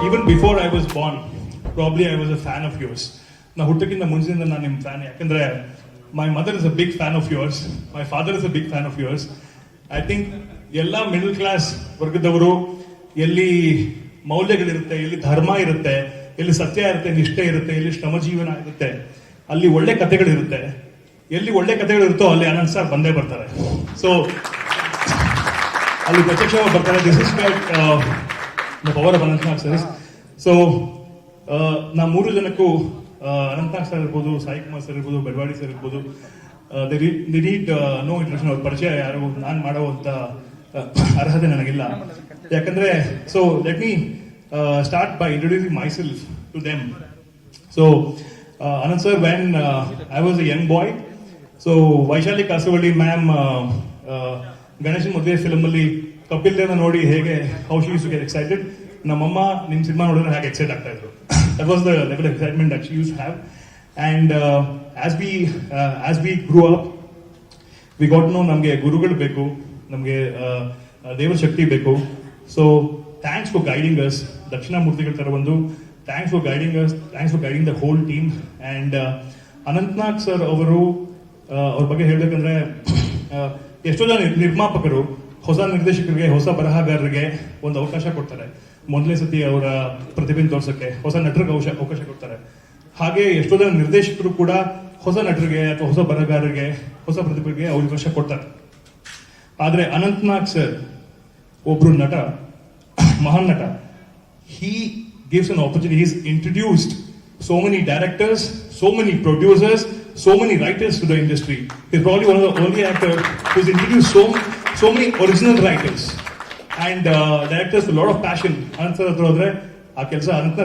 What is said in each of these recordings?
even before I was born, probably I was a fan of yours. Now, ಹುಟ್ಟಕ್ಕಿಂತ ಮುಂಚಿನಿಂದ ನಾನು ನಿಮ್ಮ fan. ಯಾಕಂದ್ರೆ my mother is a big fan of yours. My father is a big fan of yours. I think ಎಲ್ಲ middle class ವರ್ಗದವರು ಎಲ್ಲಿ ಮೌಲ್ಯಗಳಿರುತ್ತೆ, ಎಲ್ಲಿ ಧರ್ಮ ಇರುತ್ತೆ, ಎಲ್ಲಿ ಸತ್ಯ ಇರುತ್ತೆ, ನಿಷ್ಠೆ ಇರುತ್ತೆ, ಎಲ್ಲಿ ಶ್ರಮಜೀವನ ಇರುತ್ತೆ, ಅಲ್ಲಿ ಒಳ್ಳೆ ಕಥೆಗಳಿರುತ್ತೆ. ಎಲ್ಲಿ ಒಳ್ಳೆ ಕಥೆಗಳಿರುತ್ತೋ ಅಲ್ಲಿ ಆನಂದ್ ಸರ್ ಬಂದೇ ಬರ್ತಾರೆ. ಸೊ ಅಲ್ಲಿ ಪ್ರತ್ಯಕ್ಷವಾಗಿ ಬರ್ತಾರೆ. This is the power of Anantnag sir. So ನಾ ಮೂರು ಜನಕ್ಕೂ ಅನಂತನಾಗ್ ಸರ್ ಇರ್ಬೋದು, ಸಾಯಿ ಕುಮಾರ್ ಸರ್ ಇರ್ಬೋದು, ಬೆಳವಾಡಿ ಸರ್ ಇರ್ಬೋದು, ದಿ ನೀಡ್ ನೋ ಇಂಟ್ರೊಡಕ್ಷನ್. ಅವ್ರ ಪರಿಚಯ ಯಾರು ನಾನು ಮಾಡುವಂತ ಅರ್ಹತೆ ನನಗಿಲ್ಲ. ಯಾಕಂದ್ರೆ so let me start by introducing myself to them. So Anand sir, when I was a young boy, so Vaishali Kasavali ma'am Ganeshan Mudve film ಅಲ್ಲಿ ಕಪಿಲ್ ದೇವ್ನ ನೋಡಿ ಹೇಗೆ how she used to get excited, ನಮ್ಮಮ್ಮ ನಿಮ್ಮ cinema ನೋಡಿದ್ರೆ ಹಾಗೆ excite ಆಗ್ತಾ ಇದ್ರು. That was the level of excitement that she used to have. And as we grew up, we got to know ನಮಗೆ ಗುರುಗಳು ಬೇಕು, ನಮಗೆ ದೇವರ ಶಕ್ತಿ ಬೇಕು. So thanks for guiding us. ದಕ್ಷಿಣಾಮೂರ್ತಿಗಳ ತರ ಒಂದು thanks for guiding us, thanks for guiding the whole team. And Anantnag sir ಅವರು ಅವ್ರ ಬಗ್ಗೆ ಹೇಳ್ಬೇಕಂದ್ರೆ ಎಷ್ಟೋ ಜನ ನಿರ್ಮಾಪಕರು ಹೊಸ ನಿರ್ದೇಶಕರಿಗೆ, ಹೊಸ ಬರಹಗಾರರಿಗೆ ಒಂದು ಅವಕಾಶ ಕೊಡ್ತಾರೆ. ಮೊದಲನೇ ಸತಿ ಅವರ ಪ್ರತಿಭೆನ ತೋರ್ಸಕ್ಕೆ ಹೊಸ ನಟರಿಗೆ ಅವಕಾಶ ಕೊಡ್ತಾರೆ. ಹಾಗೆ ಎಷ್ಟೋ ಜನ ನಿರ್ದೇಶಕರು ಕೂಡ ಹೊಸ ನಟರಿಗೆ ಅಥವಾ ಹೊಸ ಬರಹಗಾರರಿಗೆ, ಹೊಸ ಪ್ರತಿಭೆಗೆ ಅವಕಾಶ ಕೊಡ್ತಾರೆ. ಆದ್ರೆ ಅನಂತನಾಗ್ ಸರ್ ಒಬ್ರು ನಟ, ಮಹಾನ್ ನಟ. he gives an opportunity. He's introduced so many directors, so many producers, so many writers to the industry. He's probably one of the only actors who's introduced so many original writers and directors with a lot of passion. Anand sir hatra hodre aa kelsa Anand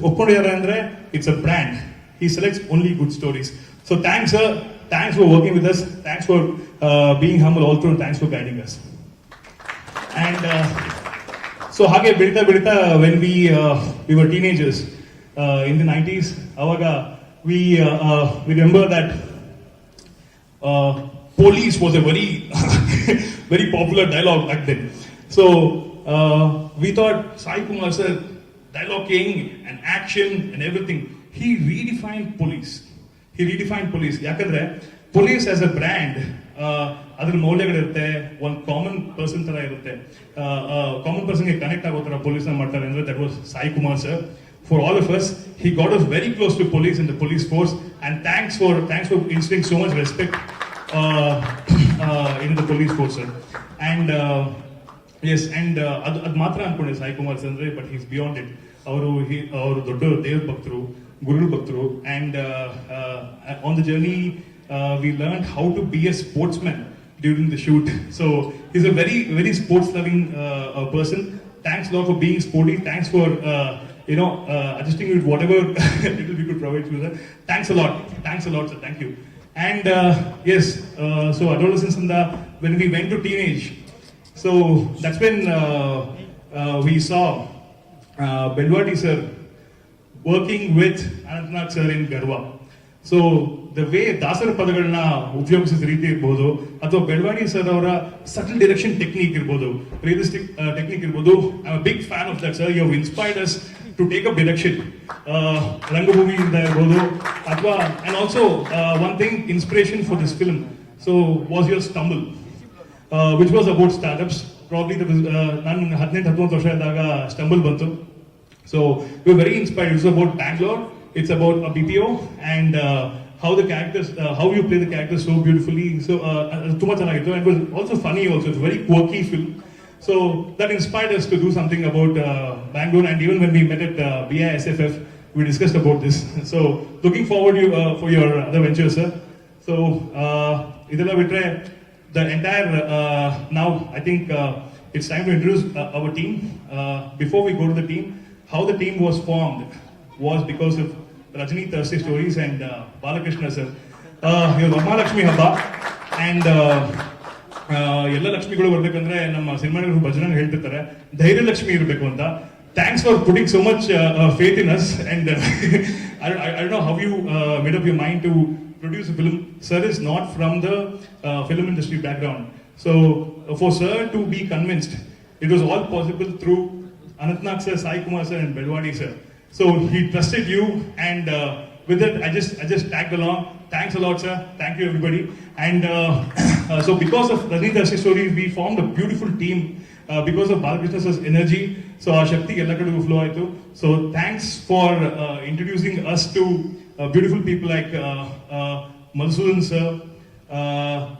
oppondiದ್ದಾರೆ ಅಂದ್ರೆ it's a brand. He selects only good stories. So thanks sir, thanks for working with us, thanks for being humble all through, and thanks for guiding us. And so ಹಾಗೆ ಬೆಳೀತಾ ಬೆಳೀತಾ when we were teenagers in the 90s, ಅವಾಗ we remember that police was a very very popular dialogue back then. So we thought Sai Kumar sir, dialogue king and action and everything. He redefined police. ಯಾಕಂದ್ರೆ police as a brand, ಅದ್ರ ಮೌಲ್ಯಗಳಿರುತ್ತೆ, ಒಂದು common person ತರ ಇರುತ್ತೆ. Common ಪರ್ಸನ್ಗೆ connect ಆಗೋ ತರ police ಮಾಡ್ತಾರೆ ಅಂದ್ರೆ that was Sai Kumar sir. For all of us, he got us very close to police and the police force, and thanks for instilling so much respect in the police force sir. And yes, and ಅದು ಮಾತ್ರ ಅನ್ಕೊಂಡೆ Sai Kumar sir ಅಂದ್ರೆ, but he's beyond it. ಅವರು ದೊಡ್ಡ ದೇವ್ರ ಭಕ್ತರು, ಗುರುಗಳ ಭಕ್ತರು. And on the journey we learned how to be a sportsman during the shoot. So he's a very very sports loving person. Thanks a lot for being sporty. Thanks for adjusting with whatever little we could provide to you. Thanks a lot sir. Thank you. And yes, so adolescence and when we went to teenage, so that's when we saw Belwadi sir working with Anantanag sir in Garwa. So the way ದಾಸರ ಪದಗಳನ್ನ ಉಪಯೋಗಿಸಿದ ರೀತಿ ಇರ್ಬೋದು, ಅಥವಾ Belawadi sir ಅವರ subtle direction technique ಇರ್ಬೋದು, realistic technique ಇರ್ಬೋದು. I am big fan of that sir. You have inspired us to take up direction, ರಂಗಭೂಮಿಯಿಂದ ಇರ್ಬೋದು, ಅಥವಾ and also one thing, inspiration for this film so was your stumble, which was about startups. Probably ನಾನು 18-19 ವರ್ಷ ಇದ್ದಾಗ stumble ಬಂತು. So you are very inspired. It's about Bangalore. It's about a BPO and how the characters, how you play the characters so beautifully. So too much ಚೆನ್ನಾಗಿತ್ತು. And it was also funny also. It's a very quirky film. So that inspired us to do something about Bangalore. And even when we met at BISFF, we discussed about this. So looking forward for your other ventures, sir. So ಇದೆಲ್ಲ ಬಿಟ್ರೆ the entire now I think it's time to introduce our team. Before we go to the team, how the team was formed was because of Rajini Thursday Stories and Balakrishna sir. Your Varmalakshmi ಹಬ್ಬ and ಎಲ್ಲ ಲಕ್ಷ್ಮಿಗಳು ಬರ್ಬೇಕಂದ್ರೆ ನಮ್ಮ ಸಿನಿಮಾಗಳು ಭಜನೆ ಹೇಳ್ತಿರ್ತಾರೆ, ಧೈರ್ಯ ಲಕ್ಷ್ಮಿ ಇರಬೇಕು ಅಂತ. Thanks for putting so much faith in us. And I don't know how you made up your mind to produce a film. Sir is not from the film industry background. So for sir to be convinced, it was all possible through Anantnag sir, Sai Kumar sir, and Belwadi sir. So he trusted you, and with that, I just tagged along. Thanks a lot, sir. Thank you, everybody. And so because of Rajni Darshi Stories, we formed a beautiful team because of Balakrishna sir's energy. So our Shakti ella kadigu flow aitu. So thanks for introducing us to beautiful people like Madhusudan sir,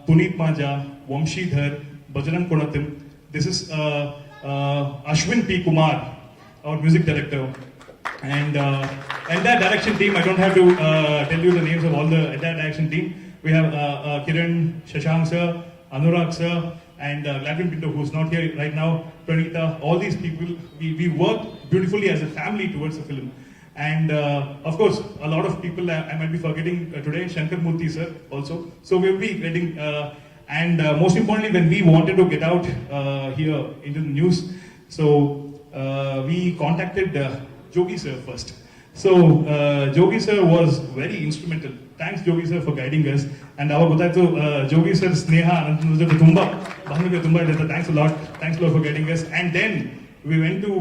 Puneet Maja, Vamshidhar, Bajrang Konathim. This is Ashwin P. Kumar, our music director. And entire direction team, I don't have to tell you the names of all the entire direction team. We have Kiran, Shashank sir, Anurag sir, and Gladwin Pinto, who's not here right now, Pranita, all these people, we work beautifully as a family towards the film. And of course, a lot of people I might be forgetting today, Shankar Murthy sir also. So we'll be getting, and most importantly, when we wanted to get out here into the news, so we contacted Jogi sir first. So Jogi sir was very instrumental. Thanks Jogi sir for guiding us. And our gotaito Jogi sir Sneha Anantnadu tumba bahanige tumba ಇದೆ. Thanks a lot for guiding us. And then we went to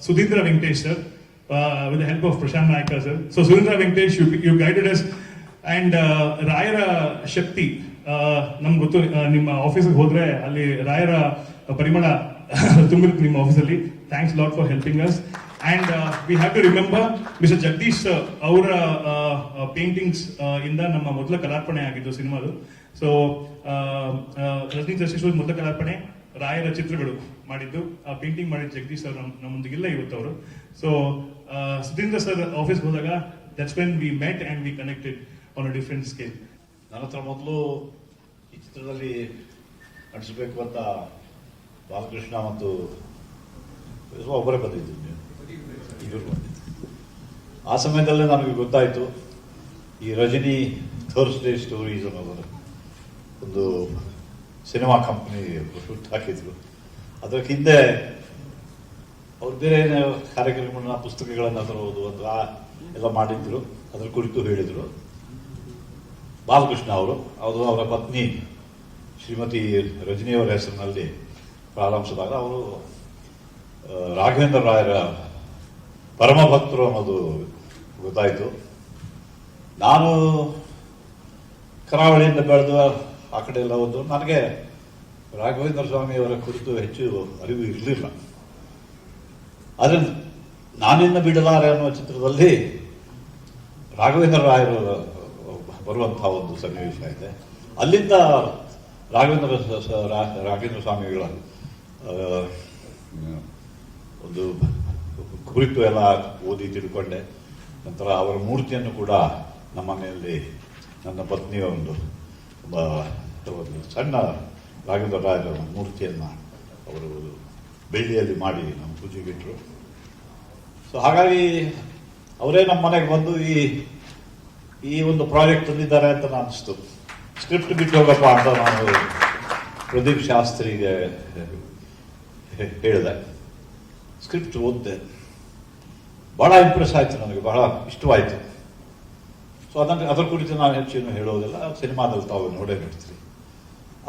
Sudhindra Venkatesh sir with the help of Prashant Naika sir. So Sudhindra Venkatesh, you guided us. And ರಾಯರ ಶಕ್ತಿ ನಮ್ಗೆ ಗೊತ್ತು, ನಿಮ್ಮ ಆಫೀಸಿಗೆ ಹೋದ್ರೆ ಅಲ್ಲಿ ರಾಯರ ಪರಿಮಳ ತುಂಬಿರುತ್ತೆ ನಿಮ್ಮ ಆಫೀಸಲ್ಲಿ. Thanks lot for helping us. And we have to remember Mr. Jagdish sir, our paintings ಇಂದ ನಮ್ಮ ಮೊದಲ ಕಲಾರ್ಪಣೆ ಆಗಿದ್ದು ಸಿನಿಮಾದು. ಸೊ ರಜನಿ ದರ್ಶಿಸುವ ಮೊದಲ ಕಲಾರ್ಪಣೆ ರಾಯರ ಚಿತ್ರಗಳು ಮಾಡಿದ್ದು, ಆ ಪೇಂಟಿಂಗ್ ಮಾಡಿದ ಜಗದೀಶ್ ಸರ್ ನಮ್ಮೊಂದಿಗಿಲ್ಲ ಇವತ್ತು ಅವರು. ಸೊ ಸುಧೀಂದ್ರ ಸರ್ ಆಫೀಸ್ಗೆ ಹೋದಾಗ that's when we met and we connected on a different scale. ನನ್ನ ಹತ್ರ ಮೊದಲು ಈ ಚಿತ್ರದಲ್ಲಿ ನಟಿಸಬೇಕು ಅಂತ ಬಾಲಕೃಷ್ಣ ಮತ್ತು ಒಬ್ಬರೇ ಬಂದಿದ್ದು, ಇವರು ಬಂದಿದ್ದು. ಆ ಸಮಯದಲ್ಲೇ ನನಗೆ ಗೊತ್ತಾಯಿತು ಈ ರಜನಿ ಥರ್ಸ್ಡೇ ಸ್ಟೋರೀಸ್ ಅನ್ನೋದು ಒಂದು ಸಿನಿಮಾ ಕಂಪ್ನಿ ಹುಟ್ಟು ಹಾಕಿದ್ರು. ಅದಕ್ಕೆ ಹಿಂದೆ ಅವ್ರು ಬೇರೆ ಕಾರ್ಯಕ್ರಮಗಳನ್ನ ಪುಸ್ತಕಗಳನ್ನು ತರುವುದು ಅಂತ ಎಲ್ಲ ಮಾಡಿದ್ರು. ಅದರ ಕುರಿತು ಹೇಳಿದರು ಬಾಲಕೃಷ್ಣ ಅವರು. ಅವರ ಪತ್ನಿ ಶ್ರೀಮತಿ ರಜನಿಯವರ ಹೆಸರಿನಲ್ಲಿ ಪ್ರಾರಂಭಿಸಿದಾಗ ಅವರು ರಾಘವೇಂದ್ರ ರಾಯರ ಪರಮ ಭಕ್ತರು ಅನ್ನೋದು ಗೊತ್ತಾಯಿತು. ನಾನು ಕರಾವಳಿಯಿಂದ ಬೆಳೆದು ಆ ಕಡೆ ಎಲ್ಲ ಹೋದ್ದು, ನನಗೆ ರಾಘವೇಂದ್ರ ಸ್ವಾಮಿಯವರ ಕುರಿತು ಹೆಚ್ಚು ಅರಿವು ಇರಲಿಲ್ಲ. ಆದರೆ ನಾನಿನ್ನ ಬಿಡಲಾರೆ ಅನ್ನುವ ಚಿತ್ರದಲ್ಲಿ ರಾಘವೇಂದ್ರ ರಾಯರು ಬರುವಂತಹ ಒಂದು ಸನ್ನಿವೇಶ ಇದೆ. ಅಲ್ಲಿಂದ ರಾಘವೇಂದ್ರ ಸ್ವಾಮಿಗಳ ಒಂದು ಕುರಿತು ಎಲ್ಲ ಓದಿ ತಿಳ್ಕೊಂಡೆ. ನಂತರ ಅವರ ಮೂರ್ತಿಯನ್ನು ಕೂಡ ನಮ್ಮ ಮನೆಯಲ್ಲಿ ನನ್ನ ಪತ್ನಿಯ ಒಂದು ಸಣ್ಣ ರಾಘವೇಂದ್ರ ರಾಯರ ಮೂರ್ತಿಯನ್ನು ಅವರು ಬೆಳ್ಳಿಯಲ್ಲಿ ಮಾಡಿ ನಮ್ಮ ಪೂಜೆಗಿಟ್ಟರು. ಸೊ ಹಾಗಾಗಿ ಅವರೇ ನಮ್ಮ ಮನೆಗೆ ಬಂದು ಈ ಒಂದು ಪ್ರಾಜೆಕ್ಟ್ ತಂದಿದ್ದಾರೆ ಅಂತ ಅನಿಸ್ತು. ಸ್ಕ್ರಿಪ್ಟ್ ಬಿಟ್ಟು ಹೋಗಪ್ಪ ಅಂತ ನಾನು ಪ್ರದೀಪ್ ಶಾಸ್ತ್ರಿಗೆ ಹೇಳಿದೆ. ಸ್ಕ್ರಿಪ್ಟ್ ಓದಿದೆ, ಬಹಳ ಇಂಪ್ರೆಸ್ ಆಯಿತು, ನನಗೆ ಬಹಳ ಇಷ್ಟವಾಯಿತು. ಸೊ ಅದರ ಕುರಿತು ನಾನು ಹೆಚ್ಚೇನು ಹೇಳೋದಿಲ್ಲ, ಸಿನಿಮಾದಲ್ಲಿ ತಾವು ನೋಡೇ ನೋಡ್ತೀರಿ.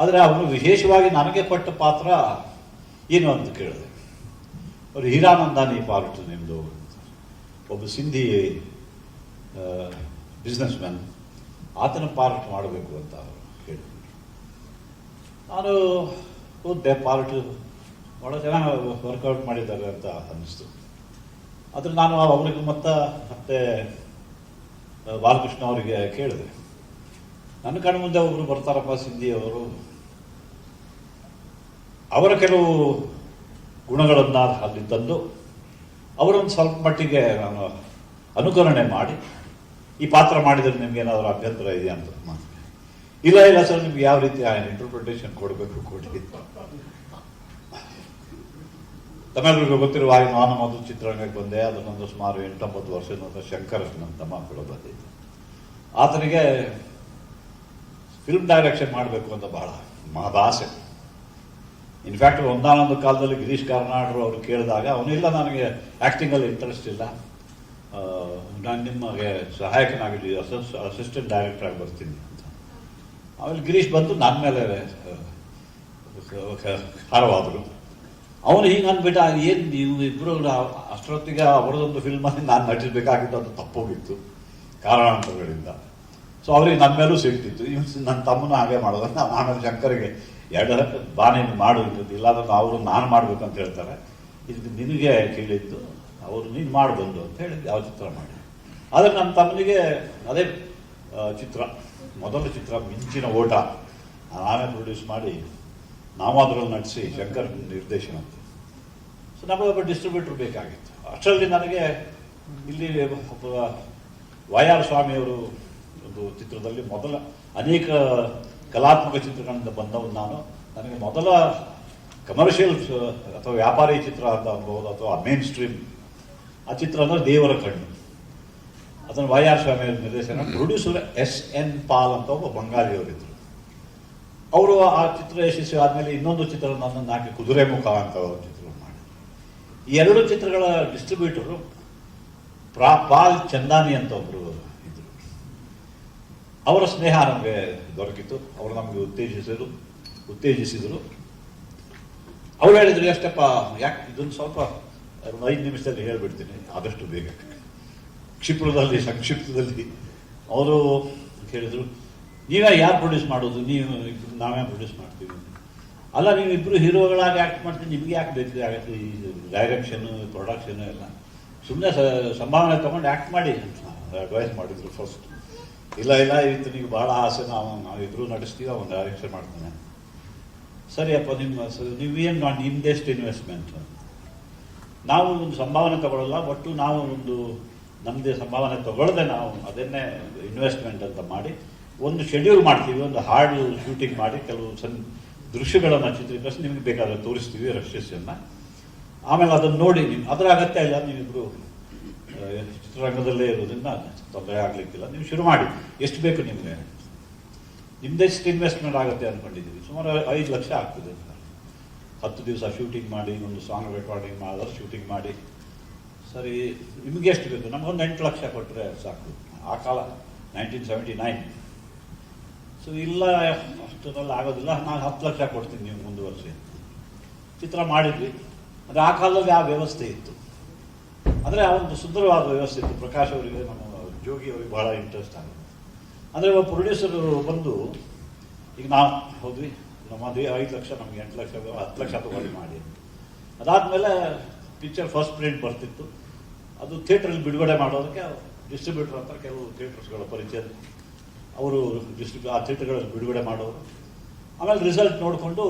ಆದರೆ ಅವರು ವಿಶೇಷವಾಗಿ ನನಗೆ ಪಟ್ಟ ಪಾತ್ರ ಏನು ಅಂತ ಕೇಳಿದೆ. ಅವರು ಹೀರಾನಂದಾನಿ ಪಾರ್ಟ್ ನಿಮ್ಮದು, ಒಬ್ಬ ಸಿಂಧಿ ಬಿಸ್ನೆಸ್ ಮ್ಯಾನ್, ಆತನ ಪಾರ್ಟ್ ಮಾಡಬೇಕು ಅಂತ ಅವರು ಹೇಳಿದ್ರು. ನಾನು ಓದಿದೆ, ಪಾರ್ಟ್ ಭಾಳ ಚೆನ್ನಾಗಿ ವರ್ಕೌಟ್ ಮಾಡಿದ್ದಾರೆ ಅಂತ ಅನ್ನಿಸ್ತು. ಆದರೆ ನಾನು ಅವರಿಗೆ ಮತ್ತೆ ಬಾಲಕೃಷ್ಣ ಅವರಿಗೆ ಕೇಳಿದೆ, ನನ್ನ ಕಣ್ಣು ಮುಂದೆ ಒಬ್ಬರು ಬರ್ತಾರಪ್ಪ ಸಿಂಧಿ ಅವರು, ಅವರ ಕೆಲವು ಗುಣಗಳನ್ನು ಅಲ್ಲಿ ತಂದು ಅವರೊಂದು ಸ್ವಲ್ಪ ಮಟ್ಟಿಗೆ ನಾನು ಅನುಕರಣೆ ಮಾಡಿ ಈ ಪಾತ್ರ ಮಾಡಿದರೆ ನಿಮ್ಗೇನಾದರೂ ಅಭ್ಯಂತರ ಇದೆಯಾ ಅಂತ ಮಾತು. ಇಲ್ಲ ಸರ್, ನಿಮ್ಗೆ ಯಾವ ರೀತಿ ಇಂಟರ್ಪ್ರಿಟೇಷನ್ ಕೊಡಬೇಕು ಕೊಡಿ. ತಮ್ಮೆಲ್ಲರಿಗೂ ಗೊತ್ತಿರುವ ಹಾಗೆ ನಾನು ಮೊದಲು ಚಿತ್ರರಂಗಕ್ಕೆ ಬಂದೆ. ಅದನ್ನೊಂದು ಸುಮಾರು 8-9 ವರ್ಷದ ನಂತರ ಶಂಕರ್ ನನ್ನ ತಮ್ಮ ಕೂಡ ಬಂದಿದ್ದು. ಆತನಿಗೆ ಫಿಲ್ಮ್ ಡೈರೆಕ್ಷನ್ ಮಾಡಬೇಕು ಅಂತ ಬಹಳ ಮಹದಾಸೆ. ಇನ್ಫ್ಯಾಕ್ಟ್ ಒಂದಾನೊಂದು ಕಾಲದಲ್ಲಿ ಗಿರೀಶ್ ಕಾರ್ನಾಡ್ರು ಅವರು ಕೇಳಿದಾಗ ಅವನಿಲ್ಲ, ನನಗೆ ಆ್ಯಕ್ಟಿಂಗಲ್ಲಿ ಇಂಟ್ರೆಸ್ಟ್ ಇಲ್ಲ, ನಾನು ನಿಮಗೆ ಸಹಾಯಕನಾಗಿ ಅಸಿಸ್ಟೆಂಟ್ ಡೈರೆಕ್ಟರ್ ಆಗಿ ಬರ್ತೀನಿ ಅಂತ. ಆಮೇಲೆ ಗಿರೀಶ್ ಬಂದು ನನ್ನ ಮೇಲೆ ಖಾರವಾದರು. ಅವನು ಹಿಂಗೆ ಅಂದ್ಬಿಟ್ಟ, ಏನು ನೀವು ಇಬ್ಬರು ಅಷ್ಟೊತ್ತಿಗೆ ಅವರದೊಂದು ಫಿಲ್ಮಲ್ಲಿ ನಾನು ನಟಿಸಬೇಕಾಗಿತ್ತು, ಅದು ತಪ್ಪೋಗಿತ್ತು ಕಾರಣಾಂತರಗಳಿಂದ. ಸೊ ಅವ್ರಿಗೆ ನನ್ನ ಮೇಲೂ ಸಿಗ್ತಿತ್ತು. ನನ್ನ ತಮ್ಮನ ಹಾಗೆ ಮಾಡೋದು. ನಾನು ಆಮೇಲೆ ಶಂಕರಿಗೆ ಬಾನೇನು ಮಾಡು ಇಲ್ಲಾಂದ್ರೆ ಅವರು ನಾನು ಮಾಡಬೇಕು ಅಂತ ಹೇಳ್ತಾರೆ, ಇದು ನಿನಗೆ ಕೇಳಿದ್ದು, ಅವರು ನೀನು ಮಾಡಬಂದು ಅಂತ ಹೇಳಿ ಯಾವ ಚಿತ್ರ ಮಾಡಿ. ಆದರೆ ನನ್ನ ತಮ್ಮನಿಗೆ ಅದೇ ಚಿತ್ರ, ಮೊದಲ ಚಿತ್ರ ಮಿಂಚಿನ ಓಟ ನಾನೇ ಪ್ರೊಡ್ಯೂಸ್ ಮಾಡಿ ನಾವು ಅದರಲ್ಲಿ ನಟಿಸಿ ಶಂಕರ್ ನಿರ್ದೇಶನ ಅಂತ. ಸೊ ನಮಗೊಬ್ಬ ಡಿಸ್ಟ್ರಿಬ್ಯೂಟರ್ ಬೇಕಾಗಿತ್ತು. ಅಷ್ಟರಲ್ಲಿ ನನಗೆ ಇಲ್ಲಿ YR ಸ್ವಾಮಿಯವರು ಒಂದು ಚಿತ್ರದಲ್ಲಿ ಮೊದಲ ಅನೇಕ ಕಲಾತ್ಮಕ ಚಿತ್ರಗಳಿಂದ ಬಂದವನು ನಾನು. ನನಗೆ ಮೊದಲ ಕಮರ್ಷಿಯಲ್ ಅಥವಾ ವ್ಯಾಪಾರಿ ಚಿತ್ರ ಅಂತ ಅನ್ಬೋದು, ಅಥವಾ ಮೇನ್ ಸ್ಟ್ರೀಮ್ ಆ ಚಿತ್ರ ಅಂದರೆ ದೇವರ ಕಣ್ಣು. ಅದನ್ನು YR ಸ್ವಾಮಿಯವ್ರ ನಿರ್ದೇಶನ, ಪ್ರೊಡ್ಯೂಸರ್ SN ಪಾಲ್ ಅಂತ ಒಬ್ಬ ಬಂಗಾಳಿಯವರಿದ್ದರು. ಅವರು ಆ ಚಿತ್ರ ಯಶಸ್ವಿ ಆದಮೇಲೆ ಇನ್ನೊಂದು ಚಿತ್ರ ನನ್ನನ್ನು ಹಾಕಿ ಕುದುರೆ ಮುಖ ಅಂತ ಒಂದು ಚಿತ್ರವನ್ನು ಮಾಡಿ. ಈ ಎರಡು ಚಿತ್ರಗಳ ಡಿಸ್ಟ್ರಿಬ್ಯೂಟರು ಪಾಲ್ ಚಂದಾನಿ ಅಂತ ಒಬ್ಬರು ಇದ್ದರು. ಅವರ ಸ್ನೇಹ ನಮಗೆ ದೊರಕಿತು. ಅವರು ನಮಗೆ ಉತ್ತೇಜಿಸಿದರು. ಅವ್ರು ಹೇಳಿದ್ರು, ಎಷ್ಟಪ್ಪ ಯಾಕೆ ಇದನ್ನು ಸ್ವಲ್ಪ ಒಂದು 5 ನಿಮಿಷದಲ್ಲಿ ಹೇಳ್ಬಿಡ್ತೀನಿ, ಆದಷ್ಟು ಬೇಗ ಕ್ಷಿಪ್ರದಲ್ಲಿ ಸಂಕ್ಷಿಪ್ತದಲ್ಲಿ. ಅವರು ಹೇಳಿದರು, ನೀವೇ ಯಾರು ಪ್ರೊಡ್ಯೂಸ್ ಮಾಡೋದು, ನೀವು ನಾವೇ ಪ್ರೊಡ್ಯೂಸ್ ಮಾಡ್ತೀವಿ. ಅಲ್ಲ, ನೀವು ಇಬ್ಬರು ಹೀರೋಗಳಾಗಿ ಆ್ಯಕ್ಟ್ ಮಾಡ್ತೀವಿ, ನಿಮಗೆ ಯಾಕೆ ಬೇಕು ಆಗುತ್ತೆ ಈ ಡೈರೆಕ್ಷನ್ನು ಪ್ರೊಡಕ್ಷನ್ನು ಎಲ್ಲ, ಸುಮ್ಮನೆ ಸಂಭಾವನೆ ತೊಗೊಂಡು ಆ್ಯಕ್ಟ್ ಮಾಡಿ ಅಂತ ಅಡ್ವೈಸ್ ಮಾಡಿದರು ಫಸ್ಟ್. ಇಲ್ಲ ಇವತ್ತು ನೀವು ಭಾಳ ಆಸೆ, ನಾವಿಬ್ಬರು ನಡೆಸ್ತೀವಿ, ಅವನು ಡೈರೆಕ್ಷನ್ ಮಾಡ್ತಾನೆ. ಸರಿಯಪ್ಪ, ನೀವೇನು ನಿಮ್ದೆಷ್ಟು ಇನ್ವೆಸ್ಟ್ಮೆಂಟ್? ನಾವು ಒಂದು ಸಂಭಾವನೆ ತಗೊಳ್ಳಲ್ಲ, ಒಟ್ಟು ನಾವು ಒಂದು ನಮ್ಮದೇ ಸಂಭಾವನೆ ತಗೊಳ್ಳದೆ ನಾವು ಅದನ್ನೇ ಇನ್ವೆಸ್ಟ್ಮೆಂಟ್ ಅಂತ ಮಾಡಿ ಒಂದು ಶೆಡ್ಯೂಲ್ ಮಾಡ್ತೀವಿ, ಒಂದು ಹಾಡು ಶೂಟಿಂಗ್ ಮಾಡಿ ಕೆಲವು ದೃಶ್ಯಗಳನ್ನು ಚಿತ್ರೀಕರಿಸಿ ನಿಮಗೆ ಬೇಕಾದ್ರೆ ತೋರಿಸ್ತೀವಿ ರಶಸ್ಸನ್ನು. ಆಮೇಲೆ ಅದನ್ನು ನೋಡಿ ಅದರ ಅಗತ್ಯ ಇಲ್ಲ, ನೀವಿಬ್ಬರು ಚಿತ್ರರಂಗದಲ್ಲೇ ಇರೋದ್ರಿಂದ ತೊಂದರೆ ಆಗಲಿಕ್ಕಿಲ್ಲ, ನೀವು ಶುರು ಮಾಡಿ, ಎಷ್ಟು ಬೇಕು ನಿಮಗೆ, ನಿಮ್ದೆಷ್ಟು ಇನ್ವೆಸ್ಟ್ಮೆಂಟ್ ಆಗುತ್ತೆ ಅಂದ್ಕೊಂಡಿದ್ದೀವಿ. ಸುಮಾರು 5 ಲಕ್ಷ ಆಗ್ತದೆ. 10 ದಿವಸ ಶೂಟಿಂಗ್ ಮಾಡಿ, ಒಂದು ಸಾಂಗ್ ರೆಕಾರ್ಡಿಂಗ್ ಮಾಡಿದ್ರೆ ಶೂಟಿಂಗ್ ಮಾಡಿ. ಸರಿ, ನಿಮಗೆ ಎಷ್ಟು ಬೇಕು? ನಮಗೊಂದು 8 ಲಕ್ಷ ಕೊಟ್ಟರೆ ಸಾಕು. ಆ ಕಾಲ 1979. ಸೊ ಇಲ್ಲ, ಅಷ್ಟರಲ್ಲಿ ಆಗೋದಿಲ್ಲ, ನಾನು 10 ಲಕ್ಷ ಕೊಡ್ತೀನಿ, ನೀವು ಮುಂದುವರಿಸಿ. ಚಿತ್ರ ಮಾಡಿದ್ವಿ. ಅಂದರೆ ಆ ಕಾಲದಲ್ಲಿ ಆ ವ್ಯವಸ್ಥೆ ಇತ್ತು. ಅಂದರೆ ಆ ಒಂದು ಸುಂದರವಾದ ವ್ಯವಸ್ಥೆ ಇತ್ತು. ಪ್ರಕಾಶ್ ಅವರಿಗೆ, ನಮ್ಮ ಜೋಗಿ ಅವರಿಗೆ ಭಾಳ ಇಂಟ್ರೆಸ್ಟ್ ಆಗುತ್ತೆ. ಅಂದರೆ ಒಬ್ಬ ಪ್ರೊಡ್ಯೂಸರು ಬಂದು, ಈಗ ನಾವು ಹೋದ್ವಿ, ನಮ್ಮದು 5 ಲಕ್ಷ, ನಮಗೆ 8 ಲಕ್ಷ, 10 ಲಕ್ಷ ತಗೊಳ್ಳಿ ಮಾಡಿ. ಅದಾದಮೇಲೆ ಪಿಕ್ಚರ್ ಫಸ್ಟ್ ಪ್ರಿಂಟ್ ಬರ್ತಿತ್ತು. ಅದು ಥಿಯೇಟ್ರಲ್ಲಿ ಬಿಡುಗಡೆ ಮಾಡೋದಕ್ಕೆ ಡಿಸ್ಟ್ರಿಬ್ಯೂಟರ್ ಅಂತ ಕೆಲವು ಥಿಯೇಟರ್ಸ್ಗಳ ಪರಿಚಯ, ಅವರು ಆ ಥಿಯೇಟರ್ಗಳಲ್ಲಿ ಬಿಡುಗಡೆ ಮಾಡೋರು. ಆಮೇಲೆ ರಿಸಲ್ಟ್ ನೋಡಿಕೊಂಡು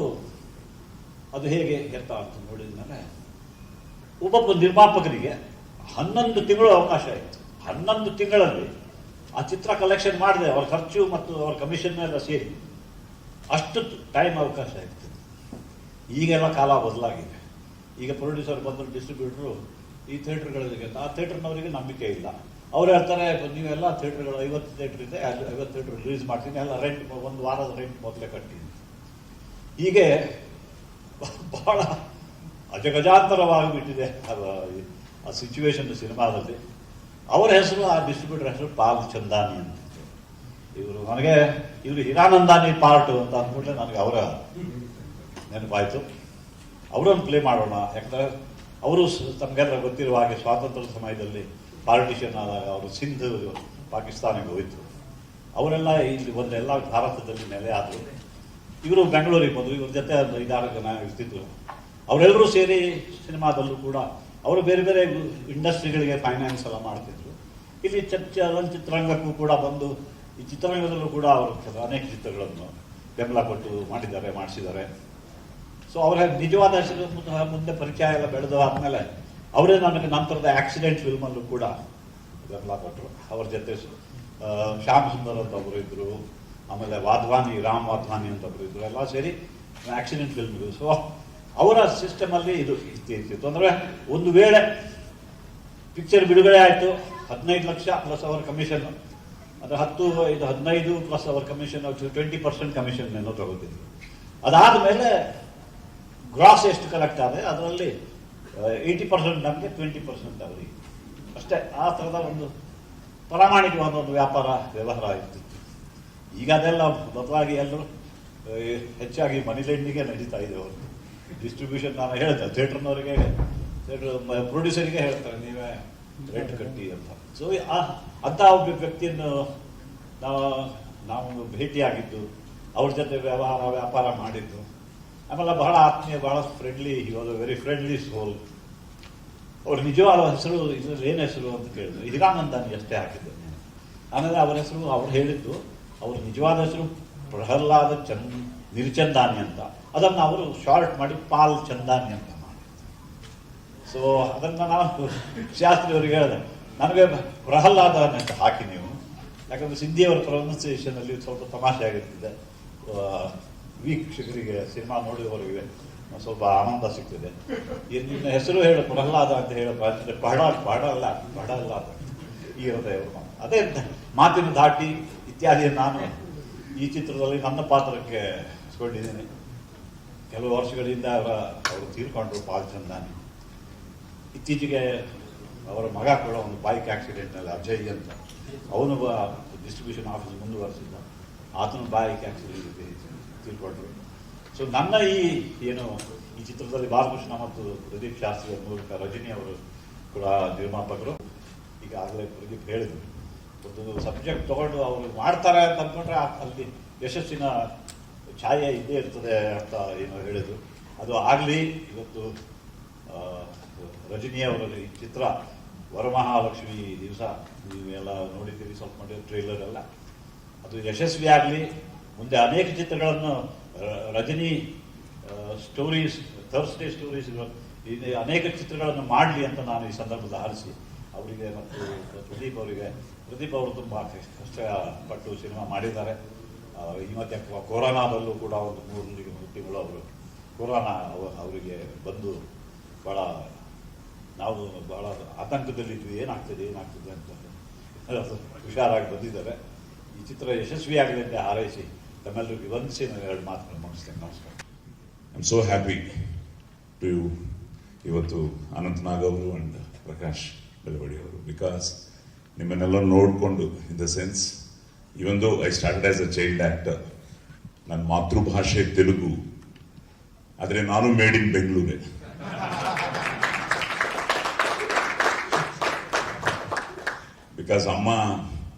ಅದು ಹೇಗೆ ಎತ್ತ ಅಂತ ನೋಡಿದ್ಮೇಲೆ ಒಬ್ಬೊಬ್ಬ ನಿರ್ಮಾಪಕರಿಗೆ 11 ತಿಂಗಳು ಅವಕಾಶ ಇತ್ತು. 11 ತಿಂಗಳಲ್ಲಿ ಆ ಚಿತ್ರ ಕಲೆಕ್ಷನ್ ಮಾಡಿದೆ, ಅವ್ರ ಖರ್ಚು ಮತ್ತು ಅವ್ರ ಕಮಿಷನ್ ಎಲ್ಲ ಸೇರಿ ಅಷ್ಟು ಟೈಮ್ ಅವಕಾಶ ಇತ್ತು. ಈಗೆಲ್ಲ ಕಾಲ ಬದಲಾಗಿದೆ. ಈಗ ಪ್ರೊಡ್ಯೂಸರ್ ಬಂದರು, ಡಿಸ್ಟ್ರಿಬ್ಯೂಟ್ರು ಈ ಥಿಯೇಟರ್ಗಳಿಗೆ, ಆ ಥಿಯೇಟರ್ನವರಿಗೆ ನಂಬಿಕೆ ಇಲ್ಲ. ಅವ್ರು ಹೇಳ್ತಾರೆ, ನೀವೆಲ್ಲ ಥಿಯೇಟರ್ಗಳು 50 ಥಿಯೇಟರ್ ಇದೆ, 50 ಥಿಯೇಟರ್ ರಿಲೀಸ್ ಮಾಡ್ತೀನಿ, ಎಲ್ಲ ರೆಂಟ್, ಒಂದು ವಾರದ ರೆಂಟ್ ಮೊದಲೇ ಕಟ್ತೀನಿ. ಹೀಗೆ ಬಹಳ ಅಜಗಜಾಂತರವಾಗಿಬಿಟ್ಟಿದೆ ಆ ಸಿಚುವೇಶನ್ ಸಿನಿಮಾದಲ್ಲಿ. ಅವರ ಹೆಸರು, ಆ ಡಿಸ್ಟ್ರಿಬ್ಯೂಟರ್ ಹೆಸರು ಪಾಲ್ ಚಂದಾನಿ ಅಂತ. ಇವರು ಹಿರಾನಂದಾನಿ ಪಾರ್ಟ್ ಅಂತ ಅಂದ್ಬಿಟ್ರೆ ನನಗೆ ಅವರ ನೆನಪಾಯಿತು. ಅವರನ್ನು ಪ್ಲೇ ಮಾಡೋಣ. ಯಾಕಂದರೆ ಅವರು ತಮಗೆಲ್ಲ ಗೊತ್ತಿರುವ ಹಾಗೆ ಸ್ವಾತಂತ್ರ್ಯ ಸಮಯದಲ್ಲಿ ಪಾರ್ಟಿಷನ್ ಆದಾಗ ಅವರು ಸಿಂಧ್ ಪಾಕಿಸ್ತಾನಿಗೆ ಹೋಯಿತು. ಅವರೆಲ್ಲ ಇಲ್ಲಿ ಒಂದೆಲ್ಲ ಭಾರತದಲ್ಲಿ ನೆಲೆ ಆದರು. ಇವರು ಬೆಂಗಳೂರಿಗೆ ಬಂದರು. ಇವ್ರ ಜೊತೆ 5-6 ಜನ ಇರ್ತಿದ್ರು. ಅವರೆಲ್ಲರೂ ಸೇರಿ ಸಿನಿಮಾದಲ್ಲೂ ಕೂಡ ಅವರು ಬೇರೆ ಬೇರೆ ಇಂಡಸ್ಟ್ರಿಗಳಿಗೆ ಫೈನಾನ್ಸ್ ಎಲ್ಲ ಮಾಡ್ತಿದ್ರು. ಇಲ್ಲಿ ಚಿತ್ರರಂಗಕ್ಕೂ ಕೂಡ ಬಂದು, ಈ ಚಿತ್ರರಂಗದಲ್ಲೂ ಕೂಡ ಅವರು ಅನೇಕ ಚಿತ್ರಗಳನ್ನು ಬೆಂಬಲ ಕೊಟ್ಟು ಮಾಡಿಸಿದ್ದಾರೆ. ಸೊ ಅವರ ನಿಜವಾದ ಹೆಸರು ಮುಂದೆ ಪರಿಚಯ ಎಲ್ಲ ಬೆಳೆದು ಆದಮೇಲೆ ಅವರೇ ನನಗೆ ನಂತರದ ಆಕ್ಸಿಡೆಂಟ್ ಫಿಲ್ಮಲ್ಲೂ ಕೂಡ ಬೆಂಬಲ ಕೊಟ್ಟರು. ಅವ್ರ ಜೊತೆ ಶ್ಯಾಮ್ ಸುಂದರ್ ಅಂತ ಒಬ್ಬರು ಇದ್ದರು, ಆಮೇಲೆ ರಾಮ್ ವಾಧ್ವಾನಿ ಅಂತ ಒಬ್ಬರು ಇದ್ದರು. ಎಲ್ಲ ಸೇರಿ ಆಕ್ಸಿಡೆಂಟ್ ಫಿಲ್ಮ್ಗಳು. ಸೊ ಅವರ ಸಿಸ್ಟಮಲ್ಲಿ ಇದು ಇರ್ತಿತ್ತು. ಅಂದರೆ ಒಂದು ವೇಳೆ ಪಿಕ್ಚರ್ ಬಿಡುಗಡೆ ಆಯಿತು, 15 ಲಕ್ಷ ಪ್ಲಸ್ ಅವರ ಕಮಿಷನ್, ಅಂದರೆ 15 ಪ್ಲಸ್ ಅವರ ಕಮಿಷನ್, 20% ಕಮಿಷನ್ ಏನೋ ತಗೋತಿದ್ರು. ಅದಾದಮೇಲೆ ಗ್ರಾಸ್ ಎಷ್ಟು ಕಲೆಕ್ಟ್ ಆದರೆ ಅದರಲ್ಲಿ 80% ನಮಗೆ, 20% ಅವರಿಗೆ ಅಷ್ಟೇ. ಆ ಥರದ ಒಂದು ಪ್ರಾಮಾಣಿಕವಾದ ಒಂದು ವ್ಯವಹಾರ ಇರ್ತಿತ್ತು. ಈಗ ಅದೆಲ್ಲ ಬದಲಾಗಿ ಎಲ್ಲರೂ ಹೆಚ್ಚಾಗಿ ಮನಿ ಲೆಂಡಿಗೆ ನಡೀತಾ ಇದೆ ಅವರು. ಡಿಸ್ಟ್ರಿಬ್ಯೂಷನ್ ನಾನು ಹೇಳಿದೆ ಥಿಯೇಟ್ರ್ನವರಿಗೆ, ಪ್ರೊಡ್ಯೂಸರಿಗೆ ಹೇಳ್ತಾರೆ ನೀವೇ ರೇಟ್ ಕಟ್ಟಿ ಅಂತ. ಸೊ ಅಂಥ ಒಬ್ಬ ವ್ಯಕ್ತಿಯನ್ನು ನಾವು ಭೇಟಿಯಾಗಿದ್ದು, ಅವ್ರ ಜೊತೆ ವ್ಯಾಪಾರ ಮಾಡಿದ್ದು, ಆಮೇಲೆ ಬಹಳ ಆತ್ಮೀಯ, ಬಹಳ ಫ್ರೆಂಡ್ಲಿ, ಇವಾಗ ವೆರಿ ಫ್ರೆಂಡ್ಲಿ ಸೋಲ್. ಅವ್ರ ನಿಜವಾದ ಹೆಸರು ಇದ್ರಲ್ಲಿ ಏನು ಹೆಸರು ಅಂತ ಕೇಳಿದ್ರು, ಹಿರಾನಂದಾನಿ ಅಷ್ಟೇ ಹಾಕಿದ್ದೆ ಆಮೇಲೆ ಅವರ ಹೆಸರು ಅವ್ರು ಹೇಳಿದ್ದು, ಅವ್ರ ನಿಜವಾದ ಹೆಸರು ಪ್ರಹ್ಲಾದ ನಿರ್ಚಂದಾನಿ ಅಂತ. ಅದನ್ನು ಅವರು ಶಾರ್ಟ್ ಮಾಡಿ ಪಾಲ್ ಚಂದಾನಿ ಅಂತ ಮಾಡಿ. ಸೊ ಅದನ್ನು ನಾನು ಶಾಸ್ತ್ರಿ ಅವರಿಗೆ ಹೇಳಿದೆ, ನನಗೆ ಪ್ರಹ್ಲಾದ ಅಂತ ಹಾಕಿ ನೀವು, ಯಾಕಂದರೆ ಸಿಂಧಿಯವರ ಪ್ರೊನೌನ್ಸಿಯೇಷನಲ್ಲಿ ಸ್ವಲ್ಪ ತಮಾಷೆ ಆಗಿರ್ತಿದೆ, ವೀಕ್ಷಕರಿಗೆ ಸಿನಿಮಾ ನೋಡಿದವರಿಗೆ ಸ್ವಲ್ಪ ಆನಂದ ಸಿಗ್ತಿದೆ. ನಿನ್ನ ಹೆಸರು ಹೇಳು ಪ್ರಹ್ಲಾದ ಅಂತ ಹೇಳಪ್ಪ, ಬಹಳ ಈ ಹೃದಯವರು ಅದೇ ಮಾತಿನ ಧಾಟಿ ಇತ್ಯಾದಿ. ನಾನು ಈ ಚಿತ್ರದಲ್ಲಿ ನನ್ನ ಪಾತ್ರಕ್ಕೆ ಇಸ್ಕೊಂಡಿದ್ದೀನಿ. ಕೆಲವು ವರ್ಷಗಳಿಂದ ಅವರು ತೀರ್ಕೊಂಡ್ರು ಪಾಲ್ ಚಂದಾನಿ. ಇತ್ತೀಚೆಗೆ ಅವರ ಮಗ ಕೂಡ ಒಂದು ಬೈಕ್ ಆಕ್ಸಿಡೆಂಟ್ನಲ್ಲಿ ಅಜಯ್ ಅಂತ, ಅವನು ಡಿಸ್ಟ್ರಿಬ್ಯೂಷನ್ ಆಫೀಸ್ ಮುಂದುವರೆಸಿದ್ದ, ಆತನು ಬೈಕ್ ಆಕ್ಸಿಡೆಂಟ್ ತೀರ್ಕೊಂಡ್ರು. ಸೊ ನನ್ನ ಈ ಚಿತ್ರದಲ್ಲಿ ಬಾಲಕೃಷ್ಣ ಮತ್ತು ಪ್ರದೀಪ್ ಶಾಸ್ತ್ರಿ ಮೂಲಕ ರಜನಿ ಅವರು ಕೂಡ ನಿರ್ಮಾಪಕರು. ಈಗಾಗಲೇ ಪ್ರದೀಪ್ ಹೇಳಿದರು, ಒಂದು ಸಬ್ಜೆಕ್ಟ್ ತಗೊಂಡು ಅವರು ಮಾಡ್ತಾರೆ ಅಂತ ಅಂದ್ಕೊಂಡ್ರೆ ಅಲ್ಲಿ ಯಶಸ್ಸಿನ ಛಾಯೆ ಇದ್ದೇ ಇರ್ತದೆ ಅಂತ ಹೇಳಿದರು. ಅದು ಆಗಲಿ. ಇವತ್ತು ರಜನಿಯವರಲ್ಲಿ ಈ ಚಿತ್ರ ವರಮಹಾಲಕ್ಷ್ಮಿ ದಿವಸ ನೀವೆಲ್ಲ ನೋಡಿದ್ದೀರಿ, ಸ್ವಲ್ಪ ಮಾಡಿದ ಟ್ರೈಲರ್ ಎಲ್ಲ, ಅದು ಯಶಸ್ವಿ ಆಗಲಿ. ಮುಂದೆ ಅನೇಕ ಚಿತ್ರಗಳನ್ನು ರಜನಿ ಸ್ಟೋರೀಸ್, ಥರ್ಸ್ಡೇ ಸ್ಟೋರೀಸ್, ಅನೇಕ ಚಿತ್ರಗಳನ್ನು ಮಾಡಲಿ ಅಂತ ನಾನು ಈ ಸಂದರ್ಭದಲ್ಲಿ ಹಾರಿಸಿ ಅವರಿಗೆ ಮತ್ತು ಪ್ರದೀಪ್ ಅವರು ತುಂಬ ಕಷ್ಟಪಟ್ಟು ಸಿನಿಮಾ ಮಾಡಿದ್ದಾರೆ. ಈ ಮಧ್ಯೆ ಕೊರೋನಾದಲ್ಲೂ ಕೂಡ ಒಂದು 3 ತಿಂಗಳು ಅವರು ಕೊರೋನಾ ಅವರಿಗೆ ಬಂದು ನಾವು ಭಾಳ ಆತಂಕದಲ್ಲಿದ್ವಿ, ಏನಾಗ್ತದೆ ಅಂತ ಹುಷಾರಾಗಿ ಬಂದಿದ್ದಾರೆ. ಈ ಚಿತ್ರ ಯಶಸ್ವಿಯಾಗಲಿ ಅಂತ ಹಾರೈಸಿ ತಮ್ಮೆಲ್ಲರಿಗೂ ವಂದಿಸಿ ನಾನು 2 ಮಾತುಗಳನ್ನು ಮುಗಿಸ್ತೇನೆ. ನಮಸ್ಕಾರ. I am so happy to ಇವತ್ತು ಅನಂತ್ ನಾಗ್ ಅವರು ಅಂಡ್ ಪ್ರಕಾಶ್ ಬೆಳವಡಿ ಅವರು, ಬಿಕಾಸ್ ನಿಮ್ಮನ್ನೆಲ್ಲ ನೋಡಿಕೊಂಡು, in the sense even though I started as a child actor, ನನ್ನ ಮಾತೃಭಾಷೆ ತೆಲುಗು, ಆದರೆ ನಾನು ಮೇಡ್ ಇನ್ ಬೆಂಗಳೂರೇ. ಬಿಕಾಸ್ ಅಮ್ಮ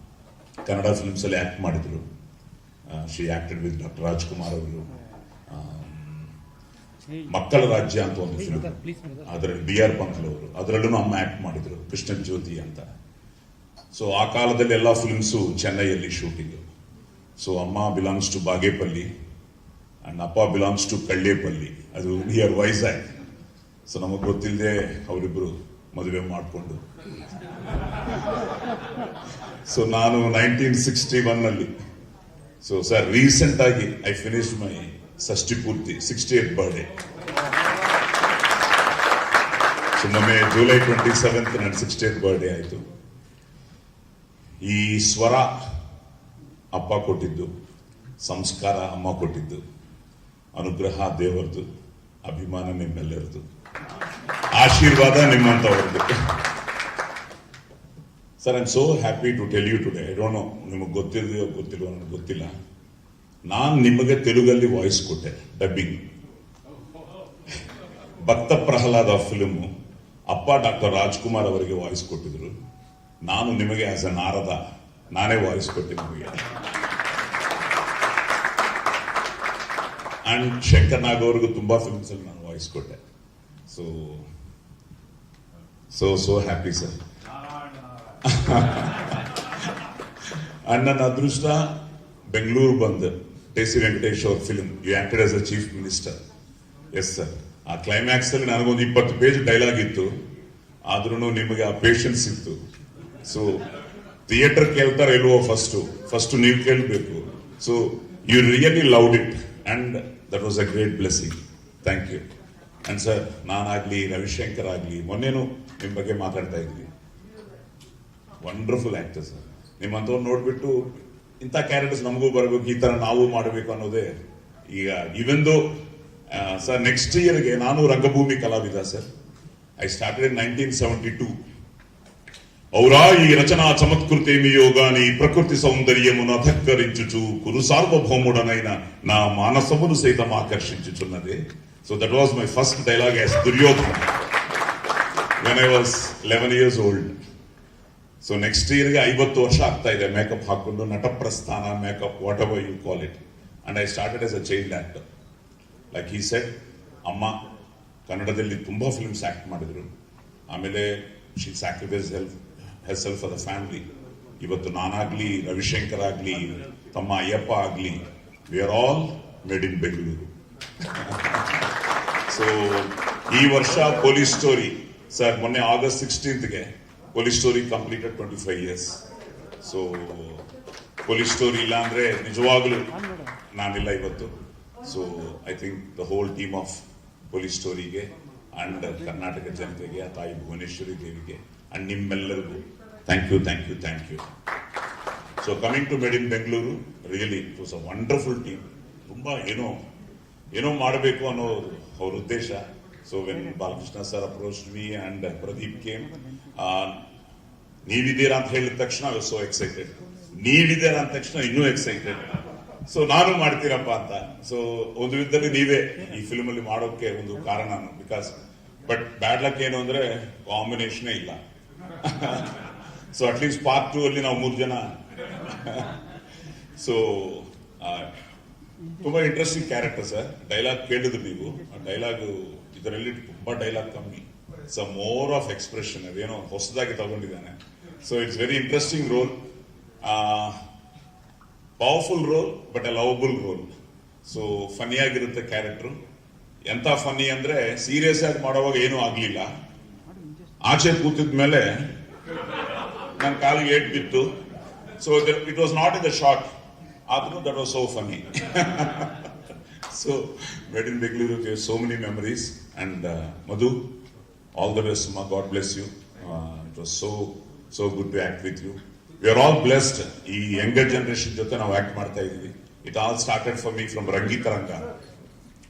ಕನ್ನಡ ಫಿಲ್ಮ್ಸಲ್ಲಿ ಆ್ಯಕ್ಟ್ ಮಾಡಿದ್ರು. She acted with doctor Rajkumar ಅವರು. ಮಕ್ಕಳ ರಾಜ್ಯ ಅಂತ ಒಂದು ಫಿಲ್ಮ್, ಅದರಲ್ಲಿ B.R. ಪಂಕಲ್ ಅವರು, ಅದರಲ್ಲೂ ಅಮ್ಮ ಆಕ್ಟ್ ಮಾಡಿದ್ರು, ಕೃಷ್ಣ ಜ್ಯೋತಿ ಅಂತ. ಸೊ ಆ ಕಾಲದಲ್ಲಿ ಎಲ್ಲ ಫಿಲ್ಮ್ಸು ಚೆನ್ನೈಯಲ್ಲಿ ಶೂಟಿಂಗ್. ಸೊ ಅಮ್ಮ ಬಿಲಾಂಗ್ಸ್ ಟು ಬಾಗೇಪಲ್ಲಿ ಅಂಡ್ ಅಪ್ಪ ಬಿಲಾಂಗ್ಸ್ ಟು ಕಳ್ಳೇಪಲ್ಲಿ, ಅದು ನಿಯರ್ ವೈಜಾಗ್. ಸೊ ನಮಗೆ ಗೊತ್ತಿಲ್ಲದೆ ಅವರಿಬ್ಬರು ಮದುವೆ ಮಾಡಿಕೊಂಡು, ಸೊ ನಾನು 1961 ಸೊ ಸರ್ ರೀಸೆಂಟ್ ಆಗಿ ಐ ಫಿನಿಶ್ ಮೈ ಷಷ್ಠಿ ಪೂರ್ತಿ 68th ಬರ್ಡೇ. ಸೊ ಮೊನ್ನೆ ಜುಲೈ 27th ನನ್ನ 68th ಬರ್ಡೇ ಆಯಿತು. ಈ ಸ್ವರ ಅಪ್ಪ ಕೊಟ್ಟಿದ್ದು, ಸಂಸ್ಕಾರ ಅಮ್ಮ ಕೊಟ್ಟಿದ್ದು, ಅನುಗ್ರಹ ದೇವರದು, ಅಭಿಮಾನ ನಿಮ್ಮೆಲ್ಲರದು, ಆಶೀರ್ವಾದ ನಿಮ್ಮಂಥವ್ರದ್ದು. Sir, I am so happy to tell you today, I don't know ನಿಮಗೆ ಗೊತ್ತಿದೆಯೋ ಗೊತ್ತಿಲ್ವೋ ನನಗೆ ಗೊತ್ತಿಲ್ಲ, ನಾನು ನಿಮಗೆ ತೆಲುಗಲ್ಲಿ ವಾಯ್ಸ್ ಕೊಟ್ಟೆ, ಡಬ್ಬಿಂಗ್. ಭಕ್ತ ಪ್ರಹ್ಲಾದ ಫಿಲ್ಮು ಅಪ್ಪ ಡಾಕ್ಟರ್ ರಾಜ್ಕುಮಾರ್ ಅವರಿಗೆ ವಾಯ್ಸ್ ಕೊಟ್ಟಿದ್ರು, ನಾನು ನಿಮಗೆ ಆಸ್ ಅ ನಾರದ ನಾನೇ ವಾಯ್ಸ್ ಕೊಟ್ಟೆ ನಿಮಗೆ. ಅಂಡ್ ಶಂಕರ್ ನಾಗ್ ಅವ್ರಿಗೂ ತುಂಬಾ ಫಿಲ್ಮ್ಸ್ ಅಲ್ಲಿ ನಾನು ವಾಯ್ಸ್ ಕೊಟ್ಟೆ. So happy sir. ಅಂಡ್ ನನ್ನ ಅದೃಷ್ಟ ಬೆಂಗಳೂರು ಬಂದು ಟಿ.ಸಿ. ವೆಂಕಟೇಶ್ ಅವ್ರ film you acted as a chief minister. Yes sir, ಆ ಕ್ಲೈಮ್ಯಾಕ್ಸ್ ಅಲ್ಲಿ ನನಗೊಂದು 20 ಪೇಜ್ ಡೈಲಾಗ್ ಇತ್ತು, ಆದ್ರೂ ನಿಮಗೆ ಆ ಪೇಷನ್ಸ್ ಇತ್ತು. ಸೊ ಥಿಯೇಟರ್ ಕೇಳ್ತಾರೆ ಇಲ್ವೋ ಫಸ್ಟ್ ನೀವು ಕೇಳಬೇಕು. So you really loved it and that was a great blessing. Thank you. And sir, ನಾನಾಗ್ಲಿ ರವಿಶಂಕರ್ ಆಗ್ಲಿ ಮೊನ್ನೆನೂ ನಿಮ್ಮ ಬಗ್ಗೆ ಮಾತಾಡ್ತಾ ಇದ್ವಿ. Wonderful actor sir. ನಿಮ್ಮಂಥವ್ರು ನೋಡ್ಬಿಟ್ಟು ಇಂಥ ಕ್ಯಾರೆಕ್ಟರ್ಸ್ ನಮಗೂ ಬರಬೇಕು, ಈ ತರ ನಾವು ಮಾಡಬೇಕು ಅನ್ನೋದೇ ಈಗ. ಈವನ್ ದೋ ಸರ್ ನೆಕ್ಸ್ಟ್ ಇಯರ್ಗೆ ನಾನು ರಂಗಭೂಮಿ ಕಲಾವಿದ ಸರ್. I started in 1972. ఔరా ఈ రచనా చమత్కృతేమి యోగాని ప్రకృతి సౌందర్యమును అధక్కరించుచు కురు సార్వభౌముడనైన నా మానసమును సైతం ఆకర్షించుచున్నదే. So that was my first dialogue as Duryodhana when I was 11 years old. So next year 50 ವರ್ಷ ಆಗ್ತಾ ಇದೆ ಮೇಕಪ್ ಹಾಕೊಂಡು ನಟಪ್ರಸ್ಥಾನ makeup whatever you call it. And I started as a child actor. Like he said, ಅಮ್ಮ ಕನ್ನಡದಲ್ಲಿ ತುಂಬಾ films act ಮಾಡಿದ್ರು. ಆಮೇಲೆ she sacrifice herself for the family. ಇವತ್ತು ನಾನಾಗ್ಲಿ ರವಿಶಂಕರ್ ಆಗ್ಲಿ ತಮ್ಮ ಅಯ್ಯಪ್ಪ ಆಗ್ಲಿ we are all made in Bengaluru. So ಈ ವರ್ಷ ಪೊಲೀಸ್ ಸ್ಟೋರಿ ಸರ್ ಮೊನ್ನೆ August 16th police story completed 25 years. So police story ಇಲ್ಲ ಅಂದ್ರೆ ನಿಜವಾಗ್ಲೂ ನಾನಿಲ್ಲ ಇವತ್ತು. So I think the whole team of police ಸ್ಟೋರಿಗೆ ಅಂಡ್ ಕರ್ನಾಟಕ ಜನತೆಗೆ ಆ ತಾಯಿ ಭುವನೇಶ್ವರಿ ದೇವಿಗೆ ಅಂಡ್ ನಿಮ್ಮೆಲ್ಲರಿಗೂ thank you. So coming to made in Bengaluru, really it was a wonderful team. ತುಂಬಾ ಏನೋ ಮಾಡಬೇಕು ಅನ್ನೋ ಅವ್ರ ಉದ್ದೇಶ. So when Balakrishna sir approach me and Pradeep came, ನೀವಿದ್ದೀರಾ ಅಂತ ಹೇಳಿದ ತಕ್ಷಣ ಐ ವಾಸ್ ಸೋ ಎಕ್ಸೈಟೆಡ್. ನೀವಿದ್ದೀರಾ ಅಂದ ತಕ್ಷಣ ಇನ್ನೂ ಎಕ್ಸೈಟೆಡ್. ಸೊ ನಾನು ಮಾಡ್ತೀರಪ್ಪ ಅಂತ. ಸೊ ಒಂದು ವಿಧದಲ್ಲಿ ನೀವೇ ಈ ಫಿಲ್ಮ್ ಅಲ್ಲಿ ಮಾಡೋಕೆ ಒಂದು ಕಾರಣ, ಬಿಕಾಸ್ ಬಟ್ ಬ್ಯಾಡ್ ಲಕ್ ಏನು ಅಂದ್ರೆ ಕಾಂಬಿನೇಷನ್ ಇಲ್ಲ. ಸೊ ಅಟ್ಲೀಸ್ಟ್ ಪಾರ್ಟ್ 2 ಅಲ್ಲಿ ನಾವು 3 ಜನ. ಸೊ ತುಂಬಾ ಇಂಟ್ರೆಸ್ಟಿಂಗ್ ಕ್ಯಾರೆಕ್ಟರ್ ಸರ್. ಡೈಲಾಗ್ ಕೇಳಿದ್ರು ನೀವು, ಡೈಲಾಗ್ ಇದರಲ್ಲಿ ತುಂಬಾ ಡೈಲಾಗ್ ಕಮ್ಮಿ, ಸೊ ಮೋರ್ ಆಫ್ ಎಕ್ಸ್ಪ್ರೆಷನ್, ಅದೇನೋ ಹೊಸದಾಗಿ ತಗೊಂಡಿದ್ದಾನೆ. So it's very interesting role, powerful role but a lovable role. So funny ಆಗಿರುತ್ತೆ ಕ್ಯಾರೆಕ್ಟರ್. ಎಂತ ಫನ್ನಿ ಅಂದ್ರೆ ಸೀರಿಯಸ್ ಆಗಿ ಮಾಡುವಾಗ ಏನೂ ಆಗ್ಲಿಲ್ಲ, ಆಚೆ ಕೂತಿದ್ಮೇಲೆ ನನ್ನ ಕಾಲಿಗೆ ಏಟ್ ಬಿತ್ತು. So it was not in the shot, ಆದ್ರೂ that was so funny. So made in Bengaluru gave so many memories and Madhu, all the best ಮಾ, God bless you. It was so good to act with you. We are all blessed. ಈ younger generation ಜೊತೆ ನಾವು act ಮಾಡ್ತಾ ಇದೀವಿ. It all started for me from Rangitaranga.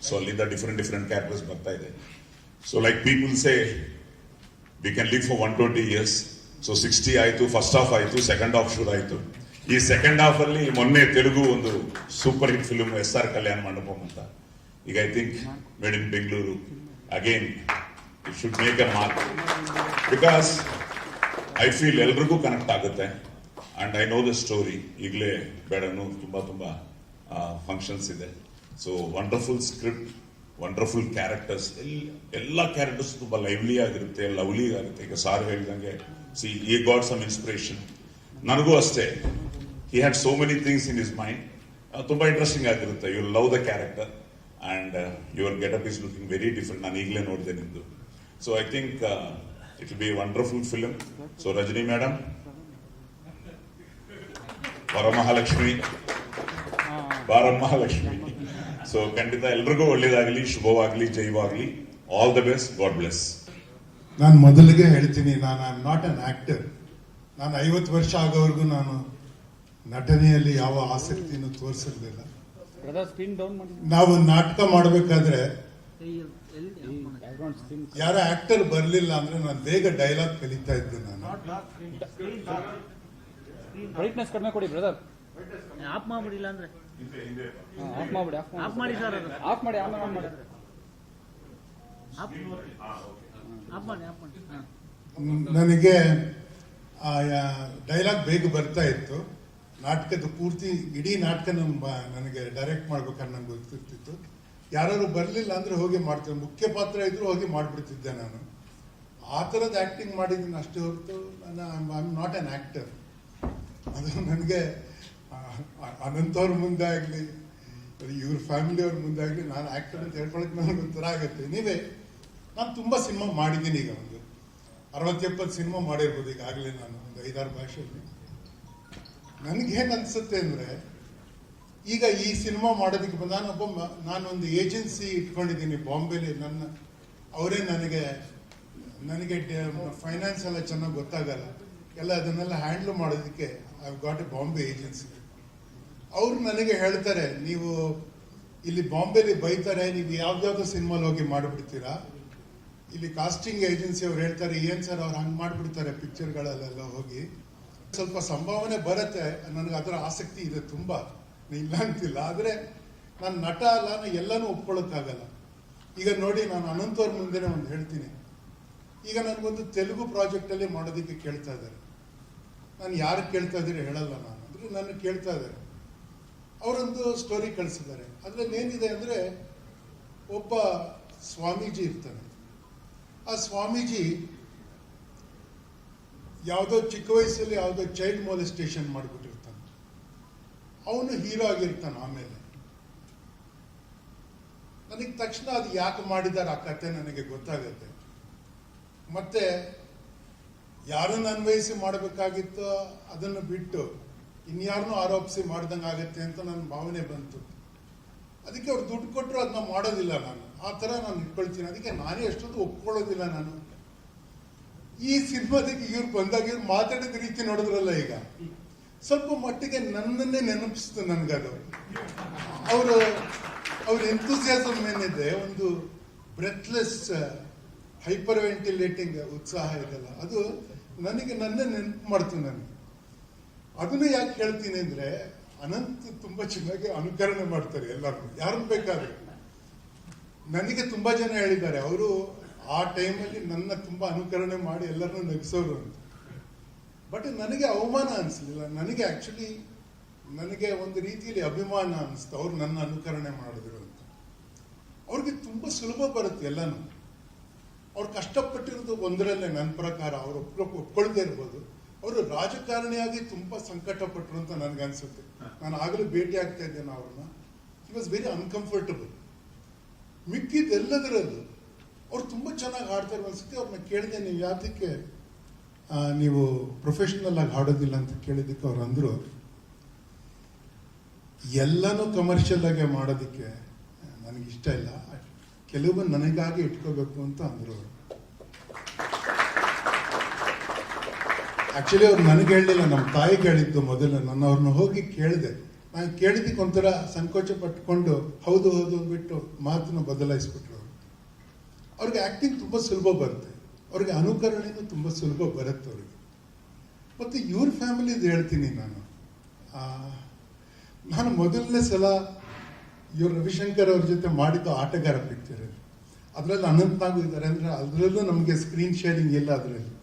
So ಅಲ್ಲಿಂದ different characters ಬರ್ತಾ ಇದೆ. So like people say we can live for 120 years. So 60 ಆಯ್ತು, first half ಆಯ್ತು, ಸೆಕೆಂಡ್ ಹಾಫ್ ಶುರು ಆಯ್ತು. ಈ ಸೆಕೆಂಡ್ ಹಾಫ್ ಅಲ್ಲಿ ಮೊನ್ನೆ ತೆಲುಗು ಒಂದು super hit film SR Kalyana Mantapam ಅಂತ. ಈಗ I think made in Bengaluru again it should make a mark, because I feel ಎಲ್ರಿಗೂ ಕನೆಕ್ಟ್ ಆಗುತ್ತೆ. And I know the story. ಈಗಲೇ ಬೇಡನು ತುಂಬಾ ಫಂಕ್ಷನ್ಸ್ ಇದೆ. So wonderful script, wonderful characters, ಎಲ್ಲ ಕ್ಯಾರೆಕ್ಟರ್ಸ್ ತುಂಬಾ ಲೈವ್ಲಿ ಆಗಿರುತ್ತೆ, ಲವ್ಲಿ ಆಗುತ್ತೆ. ಈಗ ಸಾರ್ ಹೇಳಿದಂಗೆ ಸಿ ಈ ಗಾಟ್ ಸಮ್ ಇನ್ಸ್ಪಿರೇಷನ್. ನನಗೂ ಅಷ್ಟೇ, he had so many things in his mind. ತುಂಬಾ ಇಂಟ್ರೆಸ್ಟಿಂಗ್ ಆಗಿರುತ್ತೆ. You love the character and your getup is looking very different. ನಾನು ಈಗಲೇ ನೋಡಿದೆ ನಿಮ್ದು. So I think it will be wonderful film. So Rajani madam, Varamahalakshmi, ಬಾರಮಹಾಲಕ್ಷ್ಮಿ. So ಖಂಡಿತ ಎಲ್ರಿಗೂ ಒಳ್ಳೇದಾಗಲಿ, ಶುಭವಾಗಲಿ, ಜೈವಾಗಲಿ. All the best, God bless. ನಾನು ಮೊದಲಿಗೆ ಹೇಳ್ತೀನಿ, ನಾನು I am not an actor. ನಾನು 50 ವರ್ಷ ಆಗೋವರೆಗೂ ನಾನು ನಟನೆಯಲ್ಲಿ ಯಾವ ಆಸಕ್ತಿಯನ್ನು ತೋರಿಸಿರ್ಲಿಲ್ಲ. ನಾವು ನಾಟಕ ಮಾಡಬೇಕಾದ್ರೆ ಯಾರ ಆಕ್ಟರ್ ಬರಲಿಲ್ಲ ಅಂದ್ರೆ ನಾನು ಬೇಗ ಡೈಲಾಗ್ ಕಲಿತಾ ಇದ್ದೆ. ನಾನು ಬ್ರೈಟ್ನೆಸ್ ಕಡಿಮೆ ಕೊಡಿ ಬ್ರದರ್. ಆಫ್ ಮಾಡ್ಬಿಡಿಲ್ಲ ಅಂದ್ರೆ ಆಫ್ ಮಾಡಿ ಆಫ್ ಮಾಡಿ ಸರ್, ಅದು ಆಫ್ ಮಾಡಿ ಆಮೇಲೆ ಆನ್ ಮಾಡಿ. ಆಫ್ ಮಾಡಿ ಹಾ. ನನಗೆ ಡೈಲಾಗ್ ಬೇಗ ಬರ್ತಾ ಇತ್ತು. ನಾಟಕದ ಪೂರ್ತಿ ಇಡೀ ನಾಟಕ ನನಗೆ ಡೈರೆಕ್ಟ್ ಮಾಡ್ಬೇಕಾದ್ರೆ ನಂಗೆ ಗೊತ್ತಿರ್ತಿತ್ತು. ಯಾರು ಬರಲಿಲ್ಲ ಅಂದ್ರೆ ಹೋಗಿ ಮಾಡ್ತೇನೆ, ಮುಖ್ಯ ಪಾತ್ರ ಇದ್ರು ಹೋಗಿ ಮಾಡ್ಬಿಡ್ತಿದ್ದೆ. ನಾನು ಆ ಥರದ ಆಕ್ಟಿಂಗ್ ಮಾಡಿದ್ದೀನಿ ಅಷ್ಟೇ ಹೊರತು ನಾನು I am not an actor. ಅದು ನನಗೆ ಅನಂತವ್ರ ಮುಂದೆ ಆಗಲಿ ಇವ್ರ ಫ್ಯಾಮಿಲಿಯವ್ರ ಮುಂದೆ ಆಗಲಿ ನಾನು ಆಕ್ಟರ್ ಅಂತ ಹೇಳ್ಕೊಳಕ್ಕೆ ನನಗೆ ಒಂಥರ ಆಗುತ್ತೆ. ನೀವೇ ನಾನು ತುಂಬ ಸಿನಿಮಾ ಮಾಡಿದ್ದೀನಿ. ಈಗ ಒಂದು 60-70 ಸಿನಿಮಾ ಮಾಡಿರ್ಬೋದು ಈಗಾಗಲೇ ನಾನು ಒಂದು 5-6 ಭಾಷೆಯಲ್ಲಿ. ನನಗೇನು ಅನ್ಸುತ್ತೆ ಅಂದರೆ, ಈಗ ಈ ಸಿನಿಮಾ ಮಾಡೋದಕ್ಕೆ ನಾನೊಂದು ಏಜೆನ್ಸಿ ಇಟ್ಕೊಂಡಿದ್ದೀನಿ ಬಾಂಬೆಲಿ. ಅವರೇ ನನಗೆ ಫೈನಾನ್ಸ್ ಎಲ್ಲ ಚೆನ್ನಾಗಿ ಗೊತ್ತಾಗಲ್ಲ, ಎಲ್ಲ ಅದನ್ನೆಲ್ಲ ಹ್ಯಾಂಡ್ಲ್ ಮಾಡೋದಕ್ಕೆ I got A Bombay agency. ಅವ್ರು ನನಗೆ ಹೇಳ್ತಾರೆ, ನೀವು ಇಲ್ಲಿ ಬಾಂಬೆಲಿ ಬೈತಾರೆ, ನೀವು ಯಾವ್ದಾವ್ದೋ ಸಿನಿಮಾಲಿ ಹೋಗಿ ಮಾಡಿಬಿಡ್ತೀರಾ. ಇಲ್ಲಿ ಕಾಸ್ಟಿಂಗ್ ಏಜೆನ್ಸಿ ಅವ್ರು ಹೇಳ್ತಾರೆ, ಏನ್ ಸರ್ ಅವ್ರು ಹಂಗೆ ಮಾಡಿಬಿಡ್ತಾರೆ ಪಿಕ್ಚರ್ಗಳಲ್ಲೆಲ್ಲ ಹೋಗಿ. ಸ್ವಲ್ಪ ಸಂಭಾವನೆ ಬರುತ್ತೆ, ನನಗೆ ಅದರ ಆಸಕ್ತಿ ಇದೆ ತುಂಬ, ಇಲ್ಲ ಅಂತಿಲ್ಲ. ಆದರೆ ನಾನು ನಟ ಅಲ್ಲ, ನಾನು ಎಲ್ಲನೂ ಒಪ್ಕೊಳ್ಳೋಕ್ಕಾಗಲ್ಲ. ಈಗ ನೋಡಿ, ನಾನು ಅನಂತವ್ರ ಮುಂದೆನೇ ಒಂದು ಹೇಳ್ತೀನಿ. ಈಗ ನನಗೊಂದು ತೆಲುಗು ಪ್ರಾಜೆಕ್ಟಲ್ಲಿ ಮಾಡೋದಕ್ಕೆ ಕೇಳ್ತಾ ಇದ್ದಾರೆ. ನಾನು ಯಾರು ಕೇಳ್ತಾ ಇದ್ದೀರಿ ಹೇಳಲ್ಲ ನಾನು, ಅಂದರೆ ನನ್ನ ಕೇಳ್ತಾ ಇದ್ದಾರೆ. ಅವರೊಂದು ಸ್ಟೋರಿ ಕಳಿಸಿದ್ದಾರೆ. ಅದರಲ್ಲಿ ಏನಿದೆ ಅಂದರೆ, ಒಬ್ಬ ಸ್ವಾಮೀಜಿ ಇರ್ತಾನೆ. ಆ ಸ್ವಾಮೀಜಿ ಯಾವುದೋ ಚಿಕ್ಕ ವಯಸ್ಸಲ್ಲಿ ಯಾವುದೋ ಚೈಲ್ಡ್ ಮೊಲೆಸ್ಟೇಷನ್ ಮಾಡಿಬಿಟ್ಟಿರ್ತಾನೆ. ಅವನು ಹೀರೋ ಆಗಿರ್ತಾನೆ. ಆಮೇಲೆ ನನಗೆ ತಕ್ಷಣ ಅದು ಯಾಕೆ ಮಾಡಿದ್ದಾರೆ ಆ ಕತೆ ನನಗೆ ಗೊತ್ತಾಗುತ್ತೆ. ಮತ್ತೆ ಯಾರನ್ನು ಅನ್ವಯಿಸಿ ಮಾಡಬೇಕಾಗಿತ್ತೋ ಅದನ್ನು ಬಿಟ್ಟು ಇನ್ಯಾರನ್ನೂ ಆರೋಪಿಸಿ ಮಾಡ್ದಂಗೆ ಆಗುತ್ತೆ ಅಂತ ನನ್ನ ಭಾವನೆ ಬಂತು. ಅದಕ್ಕೆ ಅವ್ರು ದುಡ್ಡು ಕೊಟ್ಟರು ಅದನ್ನ ಮಾಡೋದಿಲ್ಲ. ನಾನು ಆ ಥರ ನಾನು ಇಟ್ಕೊಳ್ತೀನಿ. ಅದಕ್ಕೆ ನಾನೇ ಅಷ್ಟೊಂದು ಒಪ್ಕೊಳ್ಳೋದಿಲ್ಲ. ನಾನು ಈ ಸಿನಿಮಾದಾಗ ಇವ್ರು ಬಂದಾಗ ಇವ್ರು ಮಾತಾಡಿದ ರೀತಿ ನೋಡಿದ್ರಲ್ಲ, ಈಗ ಸ್ವಲ್ಪ ಮಟ್ಟಿಗೆ ನನ್ನನ್ನೇ ನೆನಪಿಸ್ತು ನನಗದು. ಅವ್ರ ಎಂಥೂಸಿಯಾಸಮ್ ಏನಿದೆ, ಒಂದು ಬ್ರೆತ್ಲೆಸ್ ಹೈಪರ್ ವೆಂಟಿಲೇಟಿಂಗ್ ಉತ್ಸಾಹ ಇದೆಲ್ಲ, ಅದು ನನಗೆ ನನ್ನೇ ನೆನಪು ಮಾಡ್ತು. ನನಗೆ ಅದನ್ನು ಯಾಕೆ ಹೇಳ್ತೀನಿ ಅಂದರೆ, ಅನಂತ್ ತುಂಬ ಚೆನ್ನಾಗಿ ಅನುಕರಣೆ ಮಾಡ್ತಾರೆ ಎಲ್ಲರೂ, ಯಾರನ್ನು ಬೇಕಾದ್ರೆ. ನನಗೆ ತುಂಬ ಜನ ಹೇಳಿದ್ದಾರೆ ಅವರು ಆ ಟೈಮಲ್ಲಿ ನನ್ನ ತುಂಬ ಅನುಕರಣೆ ಮಾಡಿ ಎಲ್ಲರನ್ನೂ ನಗಿಸೋರು ಅಂತ. ಬಟ್ ನನಗೆ ಅವಮಾನ ಅನಿಸ್ಲಿಲ್ಲ. ನನಗೆ ಆ್ಯಕ್ಚುಲಿ ನನಗೆ ಒಂದು ರೀತಿಯಲ್ಲಿ ಅಭಿಮಾನ ಅನಿಸ್ತು ಅವ್ರು ನನ್ನ ಅನುಕರಣೆ ಮಾಡಿದ್ರು ಅಂತ. ಅವ್ರಿಗೆ ತುಂಬ ಸುಲಭ ಬರುತ್ತೆ ಎಲ್ಲನೂ. ಅವ್ರು ಕಷ್ಟಪಟ್ಟಿರೋದು ಒಂದರಲ್ಲೇ ನನ್ನ ಪ್ರಕಾರ. ಅವರು ಒಪ್ಕೊಳ್ದೇ ಇರ್ಬೋದು. ಅವರು ರಾಜಕಾರಣಿಯಾಗಿ ತುಂಬ ಸಂಕಟಪಟ್ಟರು ಅಂತ ನನಗನ್ಸುತ್ತೆ. ನಾನು ಆಗಲೂ ಭೇಟಿ ಆಗ್ತಾ ಇದ್ದೇನೆ ಅವ್ರನ್ನ. He was very uncomfortable. ಮಿಕ್ಕಿದ್ದೆಲ್ಲದರಲ್ಲೂ ಅವ್ರು ತುಂಬ ಚೆನ್ನಾಗಿ ಹಾಡ್ತಾರೆ ಅನ್ಸುತ್ತೆ. ಅವ್ರನ್ನ ಕೇಳಿದೆ, ನೀವು ಯಾತಕ್ಕೆ ನೀವು ಪ್ರೊಫೆಷನಲ್ ಆಗಿ ಹಾಡೋದಿಲ್ಲ ಅಂತ ಕೇಳಿದ್ದಕ್ಕೆ ಅವ್ರು ಅಂದರು, ಎಲ್ಲನೂ ಕಮರ್ಷಿಯಲ್ ಆಗಿ ಮಾಡೋದಕ್ಕೆ ನನಗಿಷ್ಟ ಇಲ್ಲ, ಕೆಲವು ನನಗಾಗಿ ಇಟ್ಕೋಬೇಕು ಅಂತ ಅಂದರು ಅವರು. ಆ್ಯಕ್ಚುಲಿ ಅವ್ರು ನನಗೆ ಹೇಳಲಿಲ್ಲ, ನಮ್ಮ ತಾಯಿಗೆ ಹೇಳಿದ್ದು ಮೊದಲು. ನಾನು ಅವ್ರನ್ನ ಹೋಗಿ ಕೇಳಿದೆ. ನಾನು ಕೇಳಿದ್ದಕ್ಕೆ ಒಂಥರ ಸಂಕೋಚ ಪಟ್ಕೊಂಡು ಹೌದು ಹೌದು ಅಂದ್ಬಿಟ್ಟು ಮಾತನ್ನು ಬದಲಾಯಿಸ್ಬಿಟ್ರು ಅವರು. ಅವ್ರಿಗೆ ಆ್ಯಕ್ಟಿಂಗ್ ತುಂಬ ಸುಲಭ ಬರುತ್ತೆ, ಅವ್ರಿಗೆ ಅನುಕರಣೆನೂ ತುಂಬ ಸುಲಭ ಬರುತ್ತೆ ಅವ್ರಿಗೆ. ಮತ್ತು ಇವ್ರ ಫ್ಯಾಮಿಲಿದು ಹೇಳ್ತೀನಿ ನಾನು ಮೊದಲನೇ ಸಲ ಇವ್ರು ರವಿಶಂಕರ್ ಅವ್ರ ಜೊತೆ ಮಾಡಿದ್ದು ಆಟಗಾರ ಪಿಕ್ಚರ್. ಅದರಲ್ಲಿ ಅನಂತನಾಗೂ ಇದ್ದಾರೆ. ಅಂದರೆ ಅದರಲ್ಲೂ ನಮಗೆ ಸ್ಕ್ರೀನ್ ಶೇರಿಂಗ್ ಇಲ್ಲ ಅದರಲ್ಲಿ.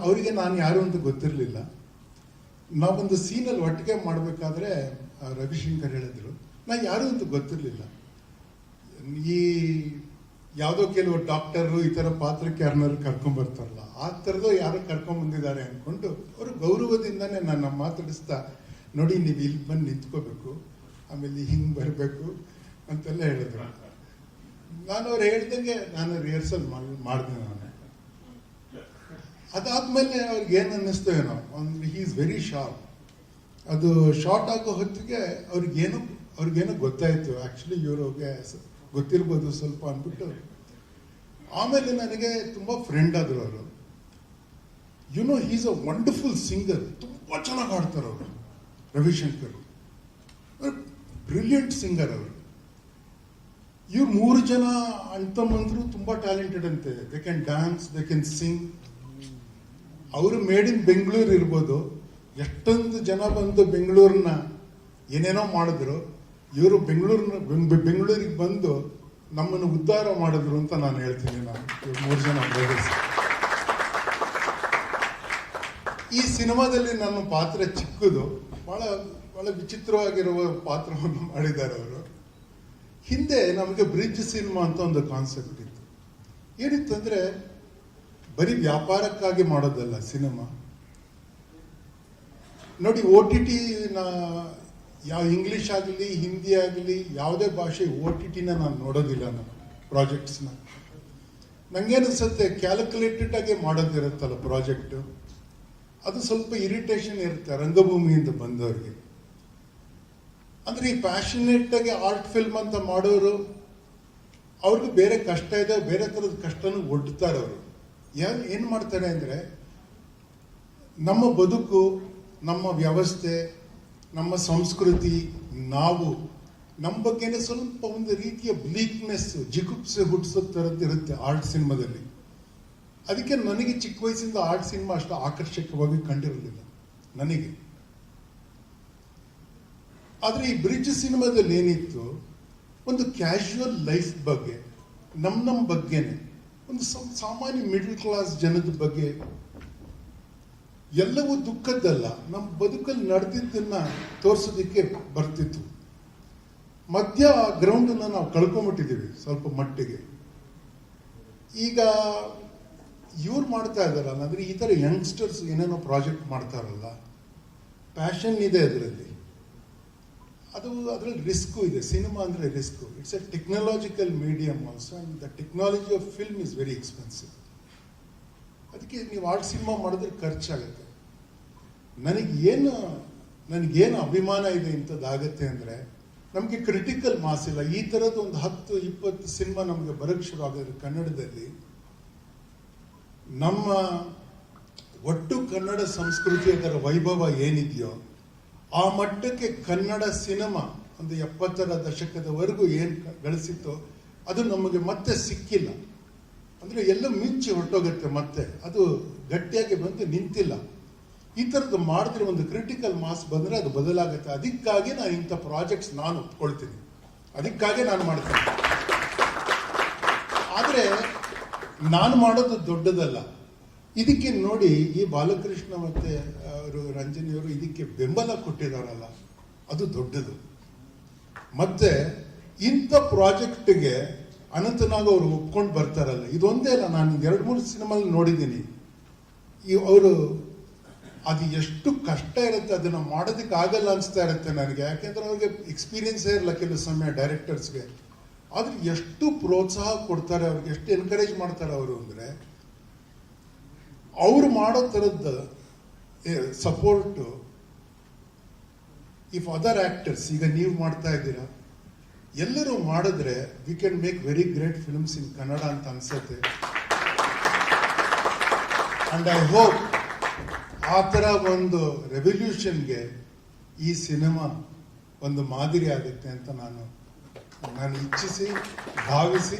ಅವರಿಗೆ ನಾನು ಯಾರು ಅಂತ ಗೊತ್ತಿರಲಿಲ್ಲ. ನಾವೊಂದು ಸೀನಲ್ಲಿ ಒಟ್ಟಿಗೆ ಮಾಡಬೇಕಾದ್ರೆ ರವಿಶಂಕರ್ ಹೇಳಿದ್ರು, ನಾನು ಯಾರು ಅಂತ ಗೊತ್ತಿರಲಿಲ್ಲ. ಈ ಯಾವುದೋ ಕೆಲವು ಡಾಕ್ಟರು ಈ ಥರ ಪಾತ್ರಕ್ಕೆ ಯಾರನ್ನಾರು ಕರ್ಕೊಂಬರ್ತಾರಲ್ಲ, ಆ ಥರದ್ದು ಯಾರು ಕರ್ಕೊಂಬಂದಿದ್ದಾರೆ ಅಂದ್ಕೊಂಡು ಅವರು ಗೌರವದಿಂದನೇ ನನ್ನ ಮಾತಾಡಿಸ್ತಾ, ನೋಡಿ ನೀವು ಇಲ್ಲಿ ಬಂದು ನಿಂತ್ಕೋಬೇಕು, ಆಮೇಲೆ ಹಿಂಗೆ ಬರಬೇಕು ಅಂತೆಲ್ಲ ಹೇಳಿದ್ರು. ನಾನು ಅವ್ರು ಹೇಳ್ದಂಗೆ ನಾನು ರಿಹರ್ಸಲ್ ಮಾಡಿದೆ. ನಾನು ಅದಾದ್ಮೇಲೆ ಅವ್ರಿಗೆ ಏನು ಅನ್ನಿಸ್ತೋ ಏನೋ, ಅಂದ್ರೆ ಹಿ ಈಸ್ ವೆರಿ ಶಾರ್ಪ್. ಅದು ಶಾರ್ಟ್ ಆಗೋ ಹೊತ್ತಿಗೆ ಅವ್ರಿಗೇನೋ ಗೊತ್ತಾಯ್ತು, ಆ್ಯಕ್ಚುಲಿ ಇವ್ರಿಗೆ ಗೊತ್ತಿರ್ಬೋದು ಸ್ವಲ್ಪ ಅಂದ್ಬಿಟ್ಟು. ಆಮೇಲೆ ನನಗೆ ತುಂಬ ಫ್ರೆಂಡ್ ಆದರು ಅವರು. YONO he is a wonderful singer. ತುಂಬ ಚೆನ್ನಾಗಿ ಹಾಡ್ತಾರೆ ಅವರು. ರವಿಶಂಕರ್ ಬ್ರಿಲಿಯಂಟ್ ಸಿಂಗರ್ ಅವರು. ಇವ್ರು 3 ಜನ ಅಣ್ತಮ್ಮಂದ್ರು ತುಂಬ ಟ್ಯಾಲೆಂಟೆಡ್ ಅಂತೆ. They can dance, they can sing. ಅವರು ಮೇಡ್ ಇನ್ ಬೆಂಗಳೂರು ಇರ್ಬೋದು. ಎಷ್ಟೊಂದು ಜನ ಬಂದು ಬೆಂಗಳೂರನ್ನ ಏನೇನೋ ಮಾಡಿದ್ರು. ಇವರು ಬೆಂಗಳೂರಿಗೆ ಬಂದು ನಮ್ಮನ್ನು ಉದ್ಧಾರ ಮಾಡಿದ್ರು ಅಂತ ನಾನು ಹೇಳ್ತೀನಿ. ನಾನು 3 ಜನ ಬ್ರದರ್ಸ್. ಈ ಸಿನಿಮಾದಲ್ಲಿ ನನ್ನ ಪಾತ್ರ ಚಿಕ್ಕದು, ಬಹಳ ಬಹಳ ವಿಚಿತ್ರವಾಗಿರುವ ಪಾತ್ರವನ್ನು ಮಾಡಿದ್ದಾರೆ ಅವರು. ಹಿಂದೆ ನಮಗೆ ಬ್ರಿಡ್ಜ್ ಸಿನಿಮಾ ಅಂತ ಒಂದು ಕಾನ್ಸೆಪ್ಟ್ ಇತ್ತು. ಏನಿತ್ತಂದ್ರೆ ಬರೀ ವ್ಯಾಪಾರಕ್ಕಾಗಿ ಮಾಡೋದಲ್ಲ ಸಿನಿಮಾ. ನೋಡಿ, OTT ಯಾವ ಇಂಗ್ಲಿಷ್ ಆಗಲಿ ಹಿಂದಿ ಆಗಲಿ ಯಾವುದೇ ಭಾಷೆ OTTನ ನಾನು ನೋಡೋದಿಲ್ಲ. ನಾನು ಪ್ರಾಜೆಕ್ಟ್ಸ್ನ ನನಗೇನಿಸುತ್ತೆ, ಕ್ಯಾಲ್ಕುಲೇಟೆಡ್ ಆಗಿ ಮಾಡೋದಿರುತ್ತಲ್ಲ ಪ್ರಾಜೆಕ್ಟು, ಅದು ಸ್ವಲ್ಪ ಇರಿಟೇಷನ್ ಇರುತ್ತೆ ರಂಗಭೂಮಿಯಿಂದ ಬಂದವ್ರಿಗೆ. ಅಂದರೆ ಈ ಪ್ಯಾಷನೇಟ್ ಆಗಿ ಆರ್ಟ್ ಫಿಲ್ಮ್ ಅಂತ ಮಾಡೋರು, ಅವ್ರಿಗೆ ಬೇರೆ ಕಷ್ಟ ಇದೆ, ಬೇರೆ ಥರದ ಕಷ್ಟನೂ ಒಡ್ತಾರೆ ಅವರು. ಏನು ಮಾಡ್ತಾರೆ ಅಂದರೆ, ನಮ್ಮ ಬದುಕು, ನಮ್ಮ ವ್ಯವಸ್ಥೆ, ನಮ್ಮ ಸಂಸ್ಕೃತಿ, ನಮ್ಮ ಬಗ್ಗೆನೇ ಸ್ವಲ್ಪ ಒಂದು ರೀತಿಯ ಬ್ಲೀಕ್ನೆಸ್, ಜಿಗುಪ್ಸೆ ಹುಟ್ಟಿಸೋ ಥರದ್ದು ಇರುತ್ತೆ ಆರ್ಟ್ ಸಿನಿಮಾದಲ್ಲಿ. ಅದಕ್ಕೆ ನನಗೆ ಚಿಕ್ಕ ವಯಸ್ಸಿಂದ ಆರ್ಟ್ ಸಿನಿಮಾ ಅಷ್ಟು ಆಕರ್ಷಕವಾಗಿ ಕಂಡಿರಲಿಲ್ಲ ನನಗೆ. ಆದರೆ ಈ ಬ್ರಿಡ್ಜ್ ಸಿನಿಮಾದಲ್ಲಿ ಏನಿತ್ತು, ಒಂದು ಕ್ಯಾಶುವಲ್ ಲೈಫ್ ಬಗ್ಗೆ, ನಮ್ಮ ಬಗ್ಗೆನೆ, ಒಂದು ಸಾಮಾನ್ಯ ಮಿಡಲ್ ಕ್ಲಾಸ್ ಜನದ ಬಗ್ಗೆ, ಎಲ್ಲವೂ ದುಃಖದ್ದಲ್ಲ, ನಮ್ಮ ಬದುಕಲ್ಲಿ ನಡೆದಿದ್ದನ್ನ ತೋರಿಸೋದಕ್ಕೆ ಬರ್ತಿತ್ತು. ಮಧ್ಯ ಗ್ರೌಂಡನ್ನು ನಾವು ಕಳ್ಕೊಂಬಿಟ್ಟಿದ್ದೀವಿ ಸ್ವಲ್ಪ ಮಟ್ಟಿಗೆ. ಈಗ ಇವ್ರು ಮಾಡ್ತಾ ಇದ್ದಾರಲ್ಲ, ಅಂದರೆ ಈ ಥರ ಯಂಗ್ಸ್ಟರ್ಸ್ ಏನೇನೋ ಪ್ರಾಜೆಕ್ಟ್ ಮಾಡ್ತಾರಲ್ಲ, ಪ್ಯಾಷನ್ ಇದೆ ಅದರಲ್ಲಿ, ಅದರಲ್ಲಿ ರಿಸ್ಕು ಇದೆ. ಸಿನಿಮಾ ಅಂದರೆ risk. It's A technological medium also, and the technology of film is very expensive. ಅದಕ್ಕೆ ನೀವು ಆರ್ಟ್ ಸಿನಿಮಾ ಮಾಡಿದ್ರೆ ಖರ್ಚಾಗುತ್ತೆ. ನನಗೇನು ಅಭಿಮಾನ ಇದೆ ಇಂಥದ್ದಾಗತ್ತೆ ಅಂದರೆ, ನಮಗೆ ಕ್ರಿಟಿಕಲ್ ಮಾಸ್ ಇಲ್ಲ. ಈ ಥರದ್ದು ಒಂದು 10-20 ಸಿನಿಮಾ ನಮಗೆ ಬರೋಕ್ಕೆ ಶುರು ಆಗಿದ್ರೆ ಕನ್ನಡದಲ್ಲಿ, ನಮ್ಮ ಒಟ್ಟು ಕನ್ನಡ ಸಂಸ್ಕೃತಿ ಅದರ ವೈಭವ ಏನಿದೆಯೋ ಆ ಮಟ್ಟಕ್ಕೆ ಕನ್ನಡ ಸಿನಿಮಾ ಒಂದು 70ರ ದಶಕದವರೆಗೂ ಏನು ಗಳಿಸಿತ್ತೋ ಅದು ನಮಗೆ ಮತ್ತೆ ಸಿಕ್ಕಿಲ್ಲ. ಅಂದರೆ ಎಲ್ಲ ಮಿಂಚಿ ಹೊರಟೋಗುತ್ತೆ, ಮತ್ತೆ ಅದು ಗಟ್ಟಿಯಾಗಿ ಬಂದು ನಿಂತಿಲ್ಲ. ಈ ಥರದ್ದು ಮಾಡಿದ್ರೆ ಒಂದು ಕ್ರಿಟಿಕಲ್ ಮಾಸ್ ಬಂದರೆ ಅದು ಬದಲಾಗುತ್ತೆ. ಅದಕ್ಕಾಗಿ ನಾನು ಇಂಥ ಪ್ರಾಜೆಕ್ಟ್ಸ್ ನಾನು ಒಪ್ಕೊಳ್ತೀನಿ, ಅದಕ್ಕಾಗಿ ನಾನು ಮಾಡ್ತೀನಿ. ಆದರೆ ನಾನು ಮಾಡೋದು ದೊಡ್ಡದಲ್ಲ. ಇದಕ್ಕೆ ನೋಡಿ, ಈ ಬಾಲಕೃಷ್ಣ ಮತ್ತು ಅವರು ರಂಜನಿಯವರು ಇದಕ್ಕೆ ಬೆಂಬಲ ಕೊಟ್ಟಿದ್ದಾರಲ್ಲ, ಅದು ದೊಡ್ಡದು. ಮತ್ತೆ ಇಂಥ ಪ್ರಾಜೆಕ್ಟ್ಗೆ ಅನಂತನಾಗ್ ಅವರು ಒಪ್ಕೊಂಡು ಬರ್ತಾರಲ್ಲ, ಇದೊಂದೇ ಅಲ್ಲ, ನಾನು 2-3 ಸಿನಿಮಾಲ್ಲಿ ನೋಡಿದ್ದೀನಿ. ಅವರು ಅದು ಎಷ್ಟು ಕಷ್ಟ ಇರುತ್ತೆ, ಅದನ್ನು ಮಾಡೋದಕ್ಕೆ ಆಗಲ್ಲ ಅನಿಸ್ತಾ ಇರುತ್ತೆ ನನಗೆ. ಯಾಕೆಂದ್ರೆ ಅವ್ರಿಗೆ ಎಕ್ಸ್ಪೀರಿಯನ್ಸೇ ಇರಲ್ಲ ಕೆಲವು ಸಮಯ ಡೈರೆಕ್ಟರ್ಸ್ಗೆ. ಆದ್ರೆ ಎಷ್ಟು ಪ್ರೋತ್ಸಾಹ ಕೊಡ್ತಾರೆ ಅವ್ರಿಗೆ, ಎಷ್ಟು ಎನ್ಕರೇಜ್ ಮಾಡ್ತಾರೆ ಅವರು ಅಂದರೆ, ಅವರು ಮಾಡೋ ಥರದ್ದು ಸಪೋರ್ಟು ಇಫ್ ಅದರ್ ಆಕ್ಟರ್ಸ್, ಈಗ ನೀವು ಮಾಡ್ತಾ ಇದ್ದೀರಾ, ಎಲ್ಲರೂ ಮಾಡಿದ್ರೆ we can make very great films ಇನ್ ಕನ್ನಡ ಅಂತ ಅನ್ಸುತ್ತೆ. ಅಂಡ್ ಐ ಹೋಪ್ ಆ ಥರ ಒಂದು ರೆವಲ್ಯೂಷನ್ಗೆ ಈ ಸಿನಿಮಾ ಒಂದು ಮಾದರಿ ಆಗುತ್ತೆ ಅಂತ ನಾನು ಇಚ್ಛಿಸಿ ಭಾವಿಸಿ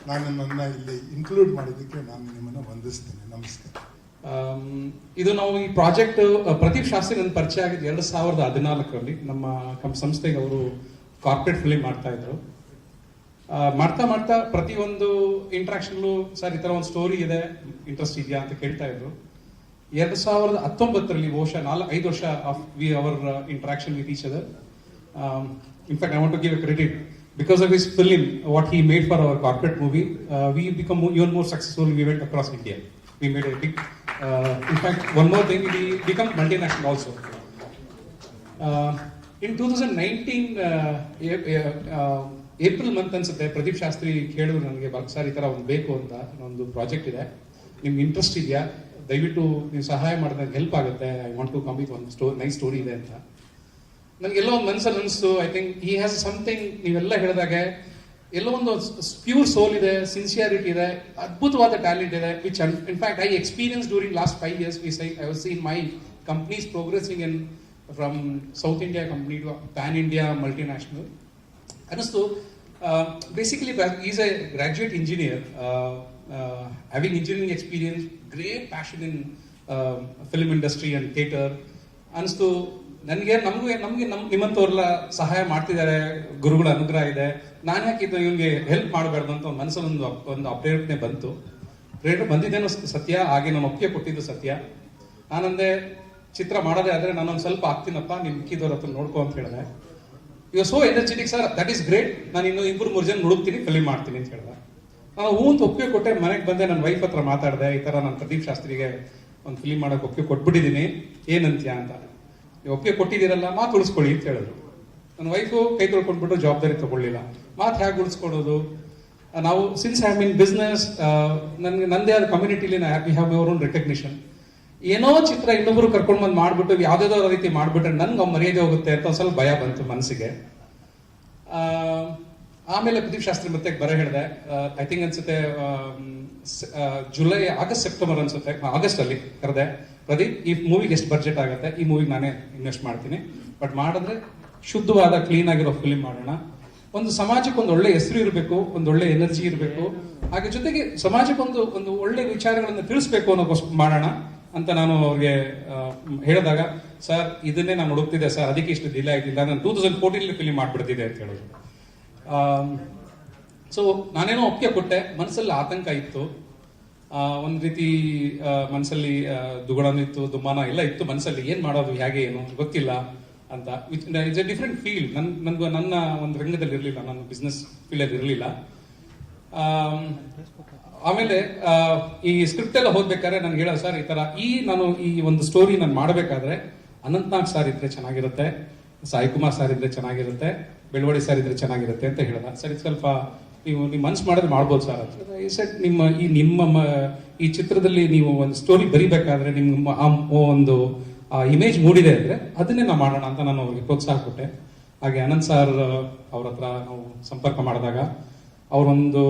ನನ್ನ ಇಲ್ಲಿ ಇನ್ಕ್ಲೂಡ್ ಮಾಡಿದ್ದಕ್ಕೆ ನಾನು ನಿಮ್ಮನ್ನು ವಂದಿಸ್ತೇನೆ. ನಮಸ್ಕಾರ. ಇದು ನಾವು ಈ ಪ್ರಾಜೆಕ್ಟ್ ಪ್ರದೀಪ್ ಶಾಸ್ತ್ರಿ ನನ್ನ ಪರಿಚಯ ಆಗಿದ್ದು 2014ರಲ್ಲಿ. ನಮ್ಮ ಸಂಸ್ಥೆಗೆ ಅವರು ಕಾರ್ಪೊರೇಟ್ ಫಿಲ್ಮ್ ಮಾಡ್ತಾ ಇದ್ರು. ಮಾಡ್ತಾ ಪ್ರತಿಯೊಂದು ಇಂಟ್ರಾಕ್ಷನ್ಲು ಸರ್ ಈ ಥರ ಒಂದು ಸ್ಟೋರಿ ಇದೆ, ಇಂಟ್ರೆಸ್ಟ್ ಇದೆಯಾ ಅಂತ ಕೇಳ್ತಾ ಇದ್ರು. 2019ರಲ್ಲಿ ಬಹುಶಃ 4-5 ವರ್ಷ of our interaction with each other. In fact I want to give a credit. Because of his film, what he made for our corporate movie, we become even more successful. We went across India. We made a big. In fact, one more thing, we become multinational also. In 2019, April month ಅನ್ಸುತ್ತೆ, ಪ್ರದೀಪ್ ಶಾಸ್ತ್ರಿ ಕೇಳಿದ್ರು ನನಗೆ, sir ಈ ಥರ ಒಂದು ಬೇಕು ಅಂತ, ಒಂದು project ಇದೆ, ನಿಮ್ಗೆ ಇಂಟ್ರೆಸ್ಟ್ ಇದೆಯಾ, ದಯವಿಟ್ಟು ನೀವು ಸಹಾಯ ಮಾಡಿದಾಗ ಹೆಲ್ಪ್ ಆಗುತ್ತೆ, I want to come with ಒಂದು ನೈಸ್ ಸ್ಟೋರಿ ಇದೆ ಅಂತ. ನನಗೆಲ್ಲೋ ಒಂದು ಮನಸ್ಸಲ್ಲಿ ಅನಿಸ್ತು, I think he has something. ನೀವೆಲ್ಲ ಹೇಳಿದಾಗೆ ಎಲ್ಲೋ ಒಂದು ಪ್ಯೂರ್ ಸೋಲ್ ಇದೆ, ಸಿನ್ಸಿಯಾರಿಟಿ ಇದೆ, ಅದ್ಭುತವಾದ ಟ್ಯಾಲೆಂಟ್ ಇದೆ, which in fact I experience during last 5 years. I was seen my companies progressing in from South India company to pan India multinational. ಅನ್ನಿಸ್ತು, basically is a graduate engineer, having engineering experience, great passion in film industry and theatre. ಅನ್ನಿಸ್ತು ನಮಗೆ ನಿಮ್ಮಂಥವ್ರೆಲ್ಲ ಸಹಾಯ ಮಾಡ್ತಿದ್ದಾರೆ, ಗುರುಗಳ ಅನುಗ್ರಹ ಇದೆ, ನಾನು ಯಾಕೆ ಇವನಿಗೆ ಹೆಲ್ಪ್ ಮಾಡಬಾರ್ದು ಅಂತ ಮನಸ್ಸಲ್ಲಿ ಒಂದು ಪ್ರೇರಣೆ ಬಂತು. ಪ್ರೇರಣೆ ಬಂದಿದ್ದೇನೋ ಸತ್ಯ, ಹಾಗೆ ನಾನು ಒಪ್ಪಿಗೆ ಕೊಟ್ಟಿದ್ದು ಸತ್ಯ. ನಾನಂದೆ, ಚಿತ್ರ ಮಾಡೋದೇ ಆದರೆ ನಾನೊಂದು ಸ್ವಲ್ಪ ಆಗ್ತೀನಪ್ಪ, ನಿಮ್ ಮಿಕ್ಕಿದವ್ರ ಹತ್ರ ನೋಡ್ಕೊ ಅಂತ ಹೇಳಿದೆ. ಇವಾಗ so energetic sir, that is great, ನಾನು ಇನ್ನು 2-3 ಜನ ಹುಡುಕ್ತೀನಿ, ಫಿಲ್ಮ್ ಮಾಡ್ತೀನಿ ಅಂತ ಹೇಳಿದೆ. ನಾನು ಹೂ ಅಂತ ಒಪ್ಪಿಗೆ ಕೊಟ್ಟೆ. ಮನೆಗೆ ಬಂದೆ, ನನ್ನ ವೈಫ್ ಹತ್ರ ಮಾತಾಡಿದೆ, ಈ ಥರ ನಾನು ಪ್ರದೀಪ್ ಶಾಸ್ತ್ರಿಗೆ ಒಂದು ಫಿಲ್ಮ್ ಮಾಡೋಕೆ ಒಪ್ಪಿಗೆ ಕೊಟ್ಬಿಟ್ಟಿದ್ದೀನಿ, ಏನಂತ್ಯಾ ಅಂತ. ನೀವು ಒಪ್ಪಿಗೆ ಕೊಟ್ಟಿದ್ದೀರಲ್ಲ, ಮಾತು ಉಳಿಸ್ಕೊಳ್ಳಿ ಅಂತ ಹೇಳಿದ್ರು. ನನ್ನ ವೈಫು ಕೈ ತೊಳ್ಕೊಂಡ್ಬಿಟ್ಟು ಜವಾಬ್ದಾರಿ ತಗೊಳ್ಳಿಲ್ಲ. ಮಾತು ಹೇಗೆ ಉಳಿಸ್ಕೊಳ್ಳೋದು? ನಾವು ಸಿನ್ಸ್ ಹ್ಯಾವ್ ಇನ್ ಬಿಸ್ನೆಸ್, ನಂದೇ ಆದ ಕಮ್ಯುನಿಟಿಲಿ we have your own recognition. ಏನೋ ಚಿತ್ರ ಇನ್ನೊಬ್ರು ಕರ್ಕೊಂಡು ಬಂದು ಮಾಡ್ಬಿಟ್ಟು ಯಾವುದಾದ್ರೂ ರೀತಿ ಮಾಡ್ಬಿಟ್ರೆ ನನ್ಗೆ ಮರ್ಯಾದೆ ಹೋಗುತ್ತೆ ಅಂತ ಒಂದು ಸ್ವಲ್ಪ ಭಯ ಬಂತು ಮನಸ್ಸಿಗೆ. ಆಮೇಲೆ ಪ್ರದೀಪ್ ಶಾಸ್ತ್ರಿ ಮತ್ತೆ ಬರ ಹೇಳಿದೆ, ಐ ಥಿಂಕ್ ಅನ್ಸುತ್ತೆ ಆಗಸ್ಟ್ ಸೆಪ್ಟೆಂಬರ್ ಅನ್ಸುತ್ತೆ, ಆಗಸ್ಟ್ ಅಲ್ಲಿ ಕರೆದೆ, ಪ್ರದೀಪ್ ಈ ಮೂವಿಗೆ ಎಷ್ಟು ಬಡ್ಜೆಟ್ ಆಗುತ್ತೆ, ಈ ಮೂವಿಗೆ ನಾನೇ ಇನ್ವೆಸ್ಟ್ ಮಾಡ್ತೀನಿ, ಬಟ್ ಮಾಡಿದ್ರೆ ಶುದ್ಧವಾದ ಕ್ಲೀನ್ ಆಗಿರೋ ಫಿಲ್ಮ್ ಮಾಡೋಣ, ಒಂದು ಸಮಾಜಕ್ಕೆ ಒಂದು ಒಳ್ಳೆ ಹೆಸರು ಇರಬೇಕು, ಒಂದು ಒಳ್ಳೆ ಎನರ್ಜಿ ಇರಬೇಕು, ಹಾಗೆ ಜೊತೆಗೆ ಸಮಾಜಕ್ಕೆ ಒಂದು ಒಳ್ಳೆ ವಿಚಾರಗಳನ್ನು ತಿಳಿಸ್ಬೇಕು ಅನ್ನೋಕ್ಕೋಸ್ಕರ ಮಾಡೋಣ ಅಂತ ನಾನು ಅವ್ರಿಗೆ ಹೇಳಿದಾಗ, ಸರ್ ಇದನ್ನೇ ನಾನು ಹುಡುಕ್ತಿದ್ದೆ ಸರ್, ಅದಕ್ಕೆ ಇಷ್ಟು ಡಿಲೇ ಆಗಿಲ್ಲ, ನಾನು 2014 ಫಿಲ್ಮ್ ಮಾಡ್ಬಿಡ್ತಿದ್ದೆ ಅಂತ ಹೇಳಿದ್ರು. ಸೊ ನಾನೇನೋ ಒಪ್ಪಿಗೆ ಕೊಟ್ಟೆ, ಮನಸ್ಸಲ್ಲಿ ಆತಂಕ ಇತ್ತು, ಒಂದು ರೀತಿ ಮನಸ್ಸಲ್ಲಿ ದುಗುಡನೂ ಇತ್ತು, ದುಮ್ಮಾನ ಎಲ್ಲ ಇತ್ತು ಮನಸ್ಸಲ್ಲಿ. ಏನು ಮಾಡೋದು, ಹೇಗೆ ಏನು ಗೊತ್ತಿಲ್ಲ ಅಂತ. It's A different field. ನನ್ನ ಒಂದು ರಂಗದಲ್ಲಿ ಇರಲಿಲ್ಲ, ನನ್ನ ಬಿಸ್ನೆಸ್ ಫೀಲ್ಡಲ್ಲಿ ಇರಲಿಲ್ಲ. ಆಮೇಲೆ ಈ ಸ್ಕ್ರಿಪ್ಟ್ ಎಲ್ಲ ಹೋಗ್ಬೇಕಾದ್ರೆ ನನ್ಗೆ ಹೇಳೋ ಸರ್, ಈ ತರ ನಾನು ಈ ಒಂದು ಸ್ಟೋರಿ ನಾನು ಮಾಡಬೇಕಾದ್ರೆ ಅನಂತ್ನಾಗ್ ಸರ್ ಇದ್ರೆ ಚೆನ್ನಾಗಿರುತ್ತೆ, ಸಾಯಿ ಕುಮಾರ್ ಸರ್ ಇದ್ರೆ ಚೆನ್ನಾಗಿರುತ್ತೆ, ಬೆಳವಡಿ ಸರ್ ಇದ್ರೆ ಚೆನ್ನಾಗಿರುತ್ತೆ ಅಂತ ಹೇಳ್ದ. ಸರಿ, ಸ್ವಲ್ಪ ನೀವು ಮನ್ಸು ಮಾಡಿದ್ರೆ ಮಾಡ್ಬೋದು ಸರ್ ಅಂತ. ಸರ್, ನಿಮ್ಮ ಈ ಚಿತ್ರದಲ್ಲಿ ನೀವು ಒಂದು ಸ್ಟೋರಿ ಬರಿಬೇಕಾದ್ರೆ ನಿಮ್ಮ ಒಂದು ಇಮೇಜ್ ಮೂಡಿದೆ ಅಂದ್ರೆ ಅದನ್ನೇ ನಾವು ಮಾಡೋಣ ಅಂತ ನಾನು ಅವ್ರಿಗೆ ಪ್ರೋತ್ಸಾಹ ಕೊಟ್ಟೆ. ಹಾಗೆ ಅನಂತ್ ಸರ್ ಅವ್ರ ಹತ್ರ ನಾವು ಸಂಪರ್ಕ ಮಾಡಿದಾಗ ಅವರೊಂದು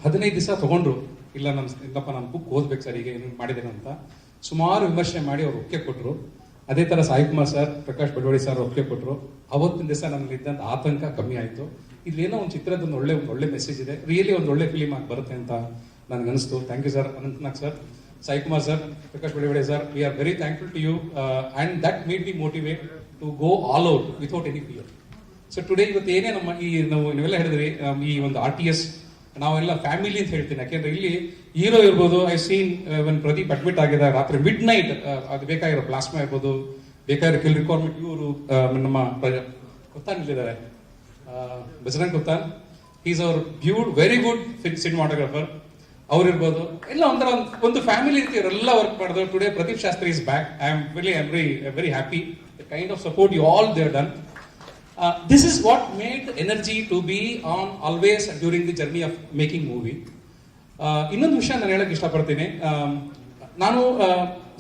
15 ದಿವಸ ತಗೊಂಡ್ರು. ಇಲ್ಲಪ್ಪ ನಾನು ಬುಕ್ ಓದ್ಬೇಕು ಸರ್, ಈಗ ಏನು ಮಾಡಿದ್ದೇನೆ ಅಂತ ಸುಮಾರು ವಿಮರ್ಶೆ ಮಾಡಿ ಅವ್ರು ಒಪ್ಪಿಗೆ ಕೊಟ್ಟರು. ಅದೇ ತರ ಸಾಯಿ ಕುಮಾರ್ ಸರ್, ಪ್ರಕಾಶ್ ಬೆಳವಡಿ ಸರ್ ಒಪ್ಪಿಗೆ ಕೊಟ್ಟರು. ಅವತ್ತಿನ ದಿವಸ ನನ್ನಲ್ಲಿ ಇದ್ದಂತ ಆತಂಕ ಕಮ್ಮಿ ಆಯಿತು. ಇಲ್ಲೇನೋ ಒಂದು ಚಿತ್ರದೊಂದು ಒಳ್ಳೆ ಮೆಸೇಜ್ ಇದೆ, ರಿಯಲಿ ಒಂದು ಒಳ್ಳೆ ಫಿಲಿಮ್ ಆಗಿ ಬರುತ್ತೆ ಅಂತ ನನಗನ್ನಿಸ್ತು. Thank you sir, Anantnag sir, Sai Kumar sir, Prakash Belawadi sir. We are very thankful to you and that made me motivate to go all out without any fear. So today ಇವತ್ತು ಏನೇ ನಮ್ಮ ನೀವೆಲ್ಲ ಹೇಳಿದ್ರಿ, ಈ ಒಂದು RTS ನಾವೆಲ್ಲ ಫ್ಯಾಮಿಲಿ ಅಂತ ಹೇಳ್ತೀನಿ. ಯಾಕೆಂದ್ರೆ ಇಲ್ಲಿ ಹೀರೋ ಇರ್ಬೋದು, I seen one Pradeep admit ಆಗಿದೆ ರಾತ್ರಿ ಮಿಡ್ ನೈಟ್, ಅದು ಬೇಕಾಗಿರೋ ಪ್ಲಾಸ್ಮಾ ಇರ್ಬೋದು, ಬೇಕಾಗಿರೋ ಕಿಲ್ ರಿಕ್ವೈರ್ಮೆಂಟ್. ಇವರು ನಮ್ಮ ಕುತ್ತಾನ್ ಇಲ್ಲಿದ್ದಾರೆ, Bajrang Kuttan, is our very good cinematographer. ಅವ್ರಿರ್ಬೋದು, ಎಲ್ಲ ಒಂಥರ ಒಂದು ಫ್ಯಾಮಿಲಿ ರೀತಿ ಇವರೆಲ್ಲ ವರ್ಕ್ ಮಾಡಿದ್ರು. Today Pradeep Shastri is back. I am very happy the kind of support you all they done. This is what made energy to be on always during the journey of making movie. ಇನ್ನೊಂದು ವಿಷಯ ನಾನು ಹೇಳಕ್ ಇಷ್ಟಪಡ್ತೀನಿ. ನಾನು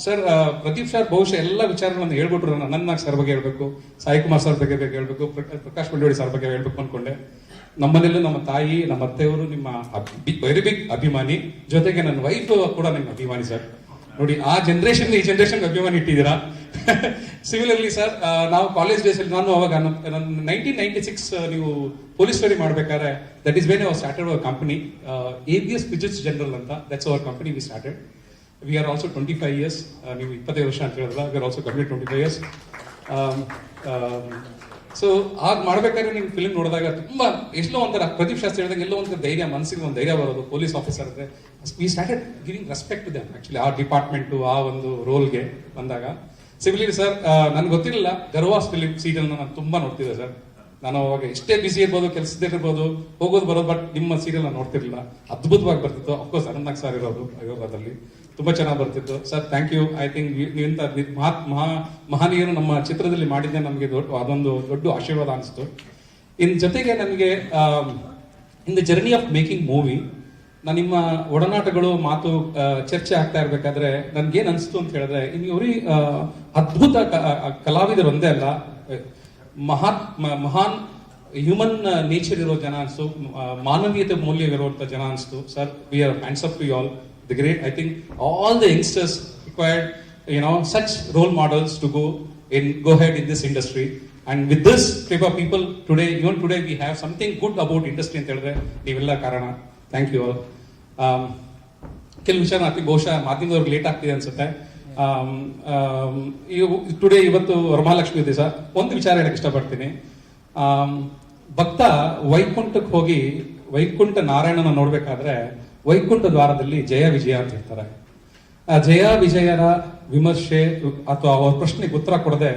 sir Pradeep sir ಬಹುಶಃ ಎಲ್ಲ ವಿಚಾರಗಳನ್ನು ಹೇಳ್ಬಿಟ್ರು. Anantnag sir ಬಗ್ಗೆ ಹೇಳ್ಬೇಕು, ಸಾಯಿ ಕುಮಾರ್ ಸರ್ ಬಗ್ಗೆ ಹೇಳ್ಬೇಕು, ಪ್ರಕಾಶ್ ಬೆಳವಡಿ ಸರ್ ಬಗ್ಗೆ ಹೇಳ್ಬೇಕು ಅನ್ಕೊಂಡೆ. ನಮ್ಮನೆಲ್ಲೂ ನಮ್ಮ ತಾಯಿ, ನಮ್ಮ ಅತ್ತೆಯವರು ನಿಮ್ಮ ವೆರಿ ಬಿಗ್ ಅಭಿಮಾನಿ, ಜೊತೆಗೆ ನನ್ನ ವೈಫ್ ಕೂಡ ನಿಮ್ಮ ಅಭಿಮಾನಿ ಸರ್. ನೋಡಿ, ಆ ಜನರೇಷನ್ ಈ ಜನರೇಷನ್ ಅಭಿಮಾನಿ ಇಟ್ಟಿದ್ದೀರಾ. ಸಿಮಿಲರ್ಲಿ ಸರ್, ನಾವು ಕಾಲೇಜ್ ಡೇಸ್ ಅಲ್ಲಿ, ನಾನು ಅವಾಗ 1996 ನೀವು ಪೊಲೀಸ್ ಸ್ಟೋರಿ ಮಾಡ್ಬೇಕಾದ್ರೆ, that is when I started our company, ABS ಫಿಜಿಟ್ಸ್ ಜನರಲ್ ಅಂತ. That's our company we started. We are also 25 years. ನೀವು 25 ವರ್ಷ ಅಂತ ಹೇಳಿದ್ರಲ್ಲ, we are also complete 25 years. So ಆಗ ಮಾಡ್ಬೇಕಾದ್ರೆ ನಿಮ್ಗೆ ಫಿಲ್ಮ್ ನೋಡಿದಾಗ ತುಂಬಾ ಎಷ್ಟೋ ಒಂಥರ ಪ್ರದೀಪ್ ಶಾಸ್ತ್ರಿ ಹೇಳಿದಂಗೆ ಎಲ್ಲೋ ಒಂದು ಧೈರ್ಯ, ಮನಸ್ಸಿಗೆ ಒಂದು ಧೈರ್ಯ ಬರೋದು. ಪೊಲೀಸ್ ಆಫೀಸರ್ ಅಂದ್ರೆ we started giving respect to them. Actually ಆ ಡಿಪಾರ್ಟ್ಮೆಂಟ್, ಆ ಒಂದು ರೋಲ್ಗೆ ಬಂದಾಗ. ಸಿಮಿಲರ್ಲಿ ಸರ್, ನನ್ಗೆ ಗೊತ್ತಿರಲಿಲ್ಲ, ಗರ್ವಾಸ್ ಫಿಲಿಮ್ ಸೀರಿಯಲ್ ನಾನು ತುಂಬಾ ನೋಡ್ತಿದ್ದೆ ಸರ್. ನಾನು ಅವಾಗ ಎಷ್ಟೇ ಬಿಸಿ ಇರ್ಬೋದು, ಕೆಲಸದಿರ್ಬೋದು, ಹೋಗೋದು ಬರೋದು, ಬಟ್ ನಿಮ್ಮ ಸೀರಿಯಲ್ ನಾನು ನೋಡ್ತಿರ್ಲಿಲ್ಲ. ಅದ್ಭುತವಾಗಿ ಬರ್ತಿತ್ತು. ಅಫ್ಕೋರ್ಸ್ ಅನಂತ್ನಾಗ್ ಸರ್ ಇರೋದು ಅದರಲ್ಲಿ ತುಂಬಾ ಚೆನ್ನಾಗಿ ಬರ್ತಿತ್ತು ಸರ್. Thank you. ಐ ಥಿಂಕ್ ನೀವಂತ ಮಹನೀಯರು ನಮ್ಮ ಚಿತ್ರದಲ್ಲಿ ಮಾಡಿದ್ದೆ ನಮಗೆ ಅದೊಂದು ದೊಡ್ಡ ಆಶೀರ್ವಾದ ಅನಿಸ್ತು. ಇನ್ ಜೊತೆಗೆ ನನಗೆ in the journey of making movie, ನಾನು ನಿಮ್ಮ ಒಡನಾಟಗಳು, ಮಾತು, ಚರ್ಚೆ ಆಗ್ತಾ ಇರ್ಬೇಕಾದ್ರೆ ನನ್ಗೇನ್ ಅನಿಸ್ತು ಅಂತ ಹೇಳಿದ್ರೆ, ಇವ್ರಿ ಅದ್ಭುತ ಕಲಾವಿದರು ಒಂದೇ ಅಲ್ಲ, ಮಹಾನ್ ಹ್ಯೂಮನ್ ನೇಚರ್ ಇರೋ ಜನ ಅನಿಸ್ತು, ಮಾನವೀಯತೆ ಮೌಲ್ಯ ಇರುವಂತ ಜನ ಅನಿಸ್ತು sir. We are hands up to you all, the great. I think all the youngsters required, such role models to go ahead in this industry. And with this type of people today, even today we have something good about industry ಅಂತ ಹೇಳಿದ್ರೆ ನೀವೆಲ್ಲ ಕಾರಣ. Thank you all. ಕೆಲವು ವಿಷಯ ಬಹುಶಃ ಮಾಧ್ಯಮದವ್ರಿಗೆ late ಆಗ್ತಿದೆ ಅನ್ಸುತ್ತೆ. Today ಇವತ್ತು ವರಮಹಾಲಕ್ಷ್ಮಿ ದಿವಸ ಒಂದು ವಿಚಾರ ಹೇಳಕ್ ಇಷ್ಟಪಡ್ತೀನಿ. ಭಕ್ತ ವೈಕುಂಠಕ್ಕೆ ಹೋಗಿ ವೈಕುಂಠ ನಾರಾಯಣನ ನೋಡ್ಬೇಕಾದ್ರೆ ವೈಕುಂಠ ದ್ವಾರದಲ್ಲಿ ಜಯ ವಿಜಯ ಅಂತ ಇರ್ತಾರೆ. ಆ ಜಯ ವಿಜಯರ ವಿಮರ್ಶೆ ಅಥವಾ ಅವ್ರ ಪ್ರಶ್ನೆಗೆ ಉತ್ತರ ಕೊಡದೆ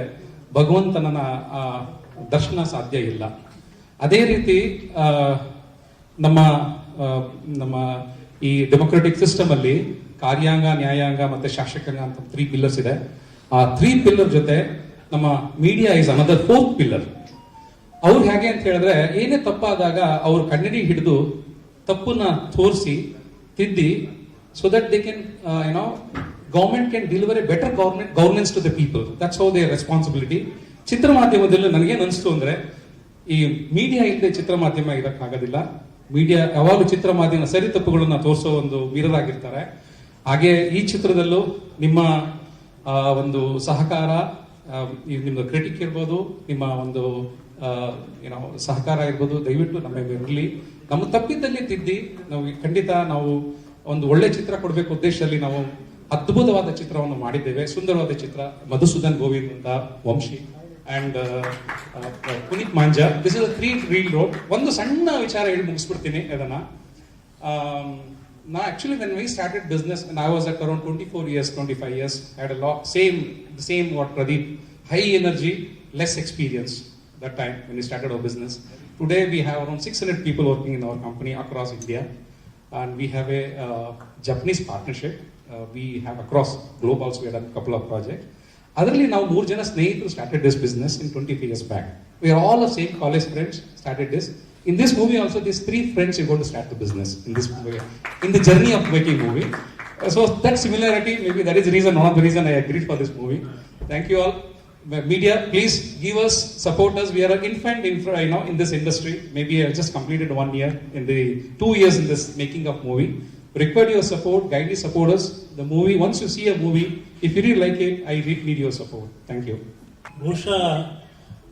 ಭಗವಂತನ ದರ್ಶನ ಸಾಧ್ಯ ಇಲ್ಲ. ಅದೇ ರೀತಿ ನಮ್ಮ ಈ ಡೆಮೊಕ್ರೆಟಿಕ್ ಸಿಸ್ಟಮ್ ಅಲ್ಲಿ ಕಾರ್ಯಾಂಗ, ನ್ಯಾಯಾಂಗ ಮತ್ತೆ ಶಾಸಕಾಂಗ ಅಂತ 3 pillars ಇದೆ. ಆ 3 pillar ಜೊತೆ ನಮ್ಮ media is another 4th pillar. ಅವ್ರು ಹೇಗೆ ಅಂತ ಹೇಳಿದ್ರೆ, ಏನೇ ತಪ್ಪಾದಾಗ ಅವ್ರು ಕನ್ನಡಿ ಹಿಡಿದು ತಪ್ಪನ್ನ ತೋರಿಸಿ ತಿದ್ದಿ, so that they can government can deliver a better governance to the people. That's how their responsibility. ಚಿತ್ರ ಮಾಧ್ಯಮದಲ್ಲಿ ನನಗೇನು ಅನಿಸ್ತು ಅಂದ್ರೆ, ಈ ಮೀಡಿಯಾ ಇಲ್ಲದೆ ಚಿತ್ರ ಮಾಧ್ಯಮ ಇರಕ್ಕಾಗೋದಿಲ್ಲ. ಮೀಡಿಯಾ ಯಾವಾಗಲೂ ಚಿತ್ರ ಮಾಧ್ಯಮ ಸರಿ ತಪ್ಪುಗಳನ್ನ ತೋರಿಸೋ ಒಂದು ಮಿರರ್ ಆಗಿರ್ತಾರೆ. ಹಾಗೆ ಈ ಚಿತ್ರದಲ್ಲೂ ನಿಮ್ಮ ಒಂದು ಸಹಕಾರ, ನಿಮ್ಮ ಕ್ರಿಟಿಕ್ ಇರ್ಬೋದು, ನಿಮ್ಮ ಒಂದು ಸಹಕಾರ ಇರ್ಬೋದು, ದಯವಿಟ್ಟು ನಮ್ಮ ಇರಲಿ. ನಮ್ಮ ತಪ್ಪಿದ್ದಲ್ಲಿ ತಿದ್ದಿ ನಾವು ಖಂಡಿತ ನಾವು ಒಂದು ಒಳ್ಳೆ ಚಿತ್ರ ಕೊಡಬೇಕು ಉದ್ದೇಶದಲ್ಲಿ ನಾವು ಅದ್ಭುತವಾದ ಚಿತ್ರವನ್ನು ಮಾಡಿದ್ದೇವೆ. ಸುಂದರವಾದ ಚಿತ್ರ. ಮಧುಸೂದನ್ ಗೋವಿಂದ್ ಅಂತ Vamshi and Puneeth Manza. This is a 3 reel road. ಒಂದು ಸಣ್ಣ ವಿಚಾರ ಹೇಳಿ ಮುಗಿಸ್ಬಿಡ್ತೀನಿ ಅದನ್ನು. Now, actually, when we started business, and I was at around 24 years, 25 years, had a lot, the same what Pradeep, high energy, less experience that time when we started our business. Today, we have around 600 people working in our company across India, and we have a Japanese partnership. We have across globe also, we have done a couple of projects. Otherly, now, 3 jana ಸ್ನೇಹಿತರು started this business in 23 years back. We are all the same college friends, started this. In this movie also, these 3 friends are going to start the business in this movie, in the journey of making movie. So that similarity, maybe that is the reason, one of the reason I agreed for this movie. Thank you all. Media, please give us, support us. We are an infant in this industry. Maybe I just completed 1 year, in the 2 years in this making of movie. Require your support, kindly support us. The movie, once you see a movie, if you really like it, I really need your support. Thank you. ಬಹುಶಃ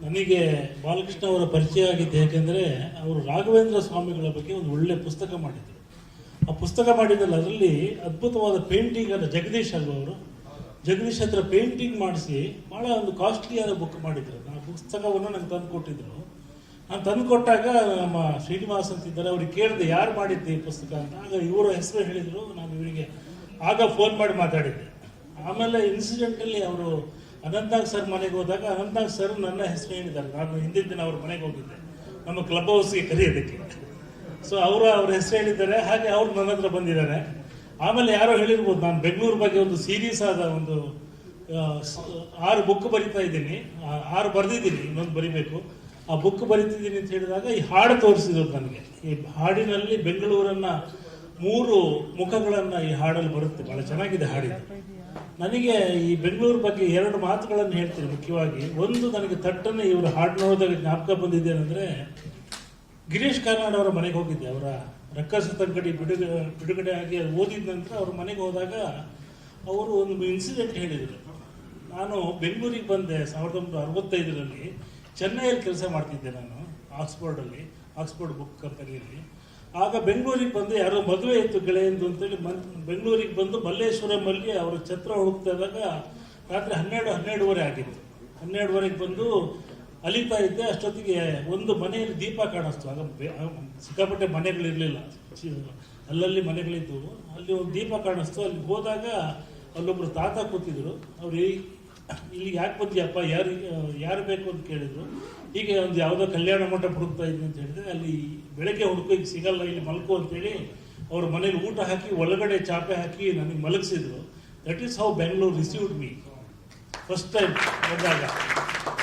ನನಗೆ ಬಾಲಕೃಷ್ಣ ಅವರ ಪರಿಚಯ ಆಗಿದ್ದು ಏಕೆಂದರೆ ಅವರು ರಾಘವೇಂದ್ರ ಸ್ವಾಮಿಗಳ ಬಗ್ಗೆ ಒಂದು ಒಳ್ಳೆ ಪುಸ್ತಕ ಮಾಡಿದರು. ಆ ಪುಸ್ತಕ ಮಾಡಿದ್ದಲ್ಲಿ ಅದರಲ್ಲಿ ಅದ್ಭುತವಾದ ಪೇಂಟಿಂಗನ್ನು ಜಗದೀಶ್ ಅವರು ಜಗದೀಶ್ ಹತ್ರ ಪೇಂಟಿಂಗ್ ಮಾಡಿಸಿ ಭಾಳ ಒಂದು ಕಾಸ್ಟ್ಲಿಯಾದ ಬುಕ್ ಮಾಡಿದರು. ಆ ಪುಸ್ತಕವನ್ನು ನಂಗೆ ತಂದು ಕೊಟ್ಟಿದ್ದರು. ನಾನು ತಂದು ಕೊಟ್ಟಾಗ ನಮ್ಮ ಶ್ರೀನಿವಾಸ್ ಅಂತಿದ್ದಾರೆ, ಅವ್ರಿಗೆ ಕೇಳಿದೆ ಯಾರು ಮಾಡಿದ್ದೆ ಈ ಪುಸ್ತಕ ಅಂತ. ಆಗ ಇವರ ಹೆಸರು ಹೇಳಿದರು. ನಾನು ಇವರಿಗೆ ಆಗ ಫೋನ್ ಮಾಡಿ ಮಾತಾಡಿದ್ದೆ. ಆಮೇಲೆ ಇನ್ಸಿಡೆಂಟಲ್ಲಿ ಅವರು ಅನಂತಾಗ್ ಸರ್ ಮನೆಗೆ ಹೋದಾಗ ಅನಂತಾಗ್ ಸರ್ ನನ್ನ ಹೆಸರು ಹೇಳಿದ್ದಾರೆ. ನಾನು ಹಿಂದಿನ ದಿನ ಅವ್ರ ಮನೆಗೆ ಹೋಗಿದ್ದೆ ನಮ್ಮ ಕ್ಲಬ್ ಹೌಸ್ಗೆ ಕರೆಯೋದಕ್ಕೆ. ಸೊ ಅವ್ರ ಹೆಸರು ಹೇಳಿದ್ದಾರೆ. ಹಾಗೆ ಅವ್ರು ನನ್ನ ಹತ್ರ ಬಂದಿದ್ದಾರೆ. ಆಮೇಲೆ ಯಾರೋ ಹೇಳಿರ್ಬೋದು, ನಾನು ಬೆಂಗಳೂರು ಬಗ್ಗೆ ಒಂದು ಸೀರಿಯಸ್ ಆದ ಒಂದು 6 ಬುಕ್ ಬರಿತಾ ಇದ್ದೀನಿ, 6 ಬರೆದಿದ್ದೀನಿ, ಇನ್ನೊಂದು ಬರಿಬೇಕು. ಆ ಬುಕ್ ಬರಿತಿದ್ದೀನಿ ಅಂತ ಹೇಳಿದಾಗ ಈ ಹಾಡು ತೋರಿಸಿದ್ರು ನನಗೆ. ಈ ಹಾಡಿನಲ್ಲಿ ಬೆಂಗಳೂರನ್ನ 3 ಮುಖಗಳನ್ನು ಈ ಹಾಡಲ್ಲಿ ಬರುತ್ತೆ. ಭಾಳ ಚೆನ್ನಾಗಿದೆ ಹಾಡಿದೆ. ನನಗೆ ಈ ಬೆಂಗಳೂರು ಬಗ್ಗೆ 2 ಮಾತುಗಳನ್ನು ಹೇಳ್ತೀನಿ ಮುಖ್ಯವಾಗಿ. ಒಂದು, ನನಗೆ ತಟ್ಟನೆ ಇವರು ಹಾಡು ನೋಡಿದಾಗ ಜ್ಞಾಪಕ ಬಂದಿದ್ದೇನೆಂದರೆ, ಗಿರೀಶ್ ಕಾರ್ನಾಡ್ ಅವರ ಮನೆಗೆ ಹೋಗಿದ್ದೆ. ಅವರ ರಕ್ಕಸ ತಂಗಡಿ ಬಿಡುಗಡೆ ಆಗಿ ಓದಿದ ನಂತರ ಅವ್ರ ಮನೆಗೆ ಹೋದಾಗ ಅವರು ಒಂದು ಇನ್ಸಿಡೆಂಟ್ ಹೇಳಿದರು. ನಾನು ಬೆಂಗಳೂರಿಗೆ ಬಂದೆ 1965ರಲ್ಲಿ. ಚೆನ್ನೈಯಲ್ಲಿ ಕೆಲಸ ಮಾಡ್ತಿದ್ದೆ ನಾನು, ಆಕ್ಸ್ಫರ್ಡ್ ಬುಕ್ ಕಂಪನಿಯಲ್ಲಿ. ಆಗ ಬೆಂಗಳೂರಿಗೆ ಬಂದು ಯಾರೋ ಮದುವೆ ಇತ್ತು ಗೆಳೆಯಂದು ಅಂತೇಳಿ ಬೆಂಗಳೂರಿಗೆ ಬಂದು ಮಲ್ಲೇಶ್ವರಮಲ್ಲಿ ಅವರ ಛತ್ರ ಹುಡುಕ್ತಾ ಇದ್ದಾಗ ರಾತ್ರಿ 12:30 ಆಗಿತ್ತು. 12:30ಗೆ ಬಂದು ಅಲಿತಾ ಇದ್ದೆ. ಅಷ್ಟೊತ್ತಿಗೆ ಒಂದು ಮನೆಯಲ್ಲಿ ದೀಪ ಕಾಣಿಸ್ತು. ಆಗ ಸಿಕ್ಕಾಪಟ್ಟೆ ಮನೆಗಳಿರಲಿಲ್ಲ, ಅಲ್ಲಲ್ಲಿ ಮನೆಗಳಿದ್ದವು. ಅಲ್ಲಿ ಒಂದು ದೀಪ ಕಾಣಿಸ್ತು. ಅಲ್ಲಿ ಹೋದಾಗ ಅಲ್ಲೊಬ್ರು ತಾತ ಕೂತಿದ್ರು. ಅವ್ರು ಇಲ್ಲಿ ಯಾಕೆ ಬಂದಿಯಪ್ಪ, ಯಾರು ಬೇಕು ಅಂತ ಕೇಳಿದ್ರು. ಹೀಗೆ ಒಂದು ಯಾವುದೋ ಕಲ್ಯಾಣ ಮಂಟಪ ಹುಡುಕ್ತಾ ಇದ್ದೀನಿ ಅಂತ ಹೇಳಿದ್ರೆ, ಅಲ್ಲಿ ಬೆಳಗ್ಗೆ ಹುಡುಕೋಕೆ ಸಿಗಲ್ಲ, ಇಲ್ಲಿ ಮಲ್ಕೋ ಅಂತೇಳಿ ಅವ್ರ ಮನೇಲಿ ಊಟ ಹಾಕಿ ಒಳಗಡೆ ಚಾಪೆ ಹಾಕಿ ನನಗೆ ಮಲಗಿಸಿದ್ರು. That is how Bengaluru received me first time ಬಂದಾಗ.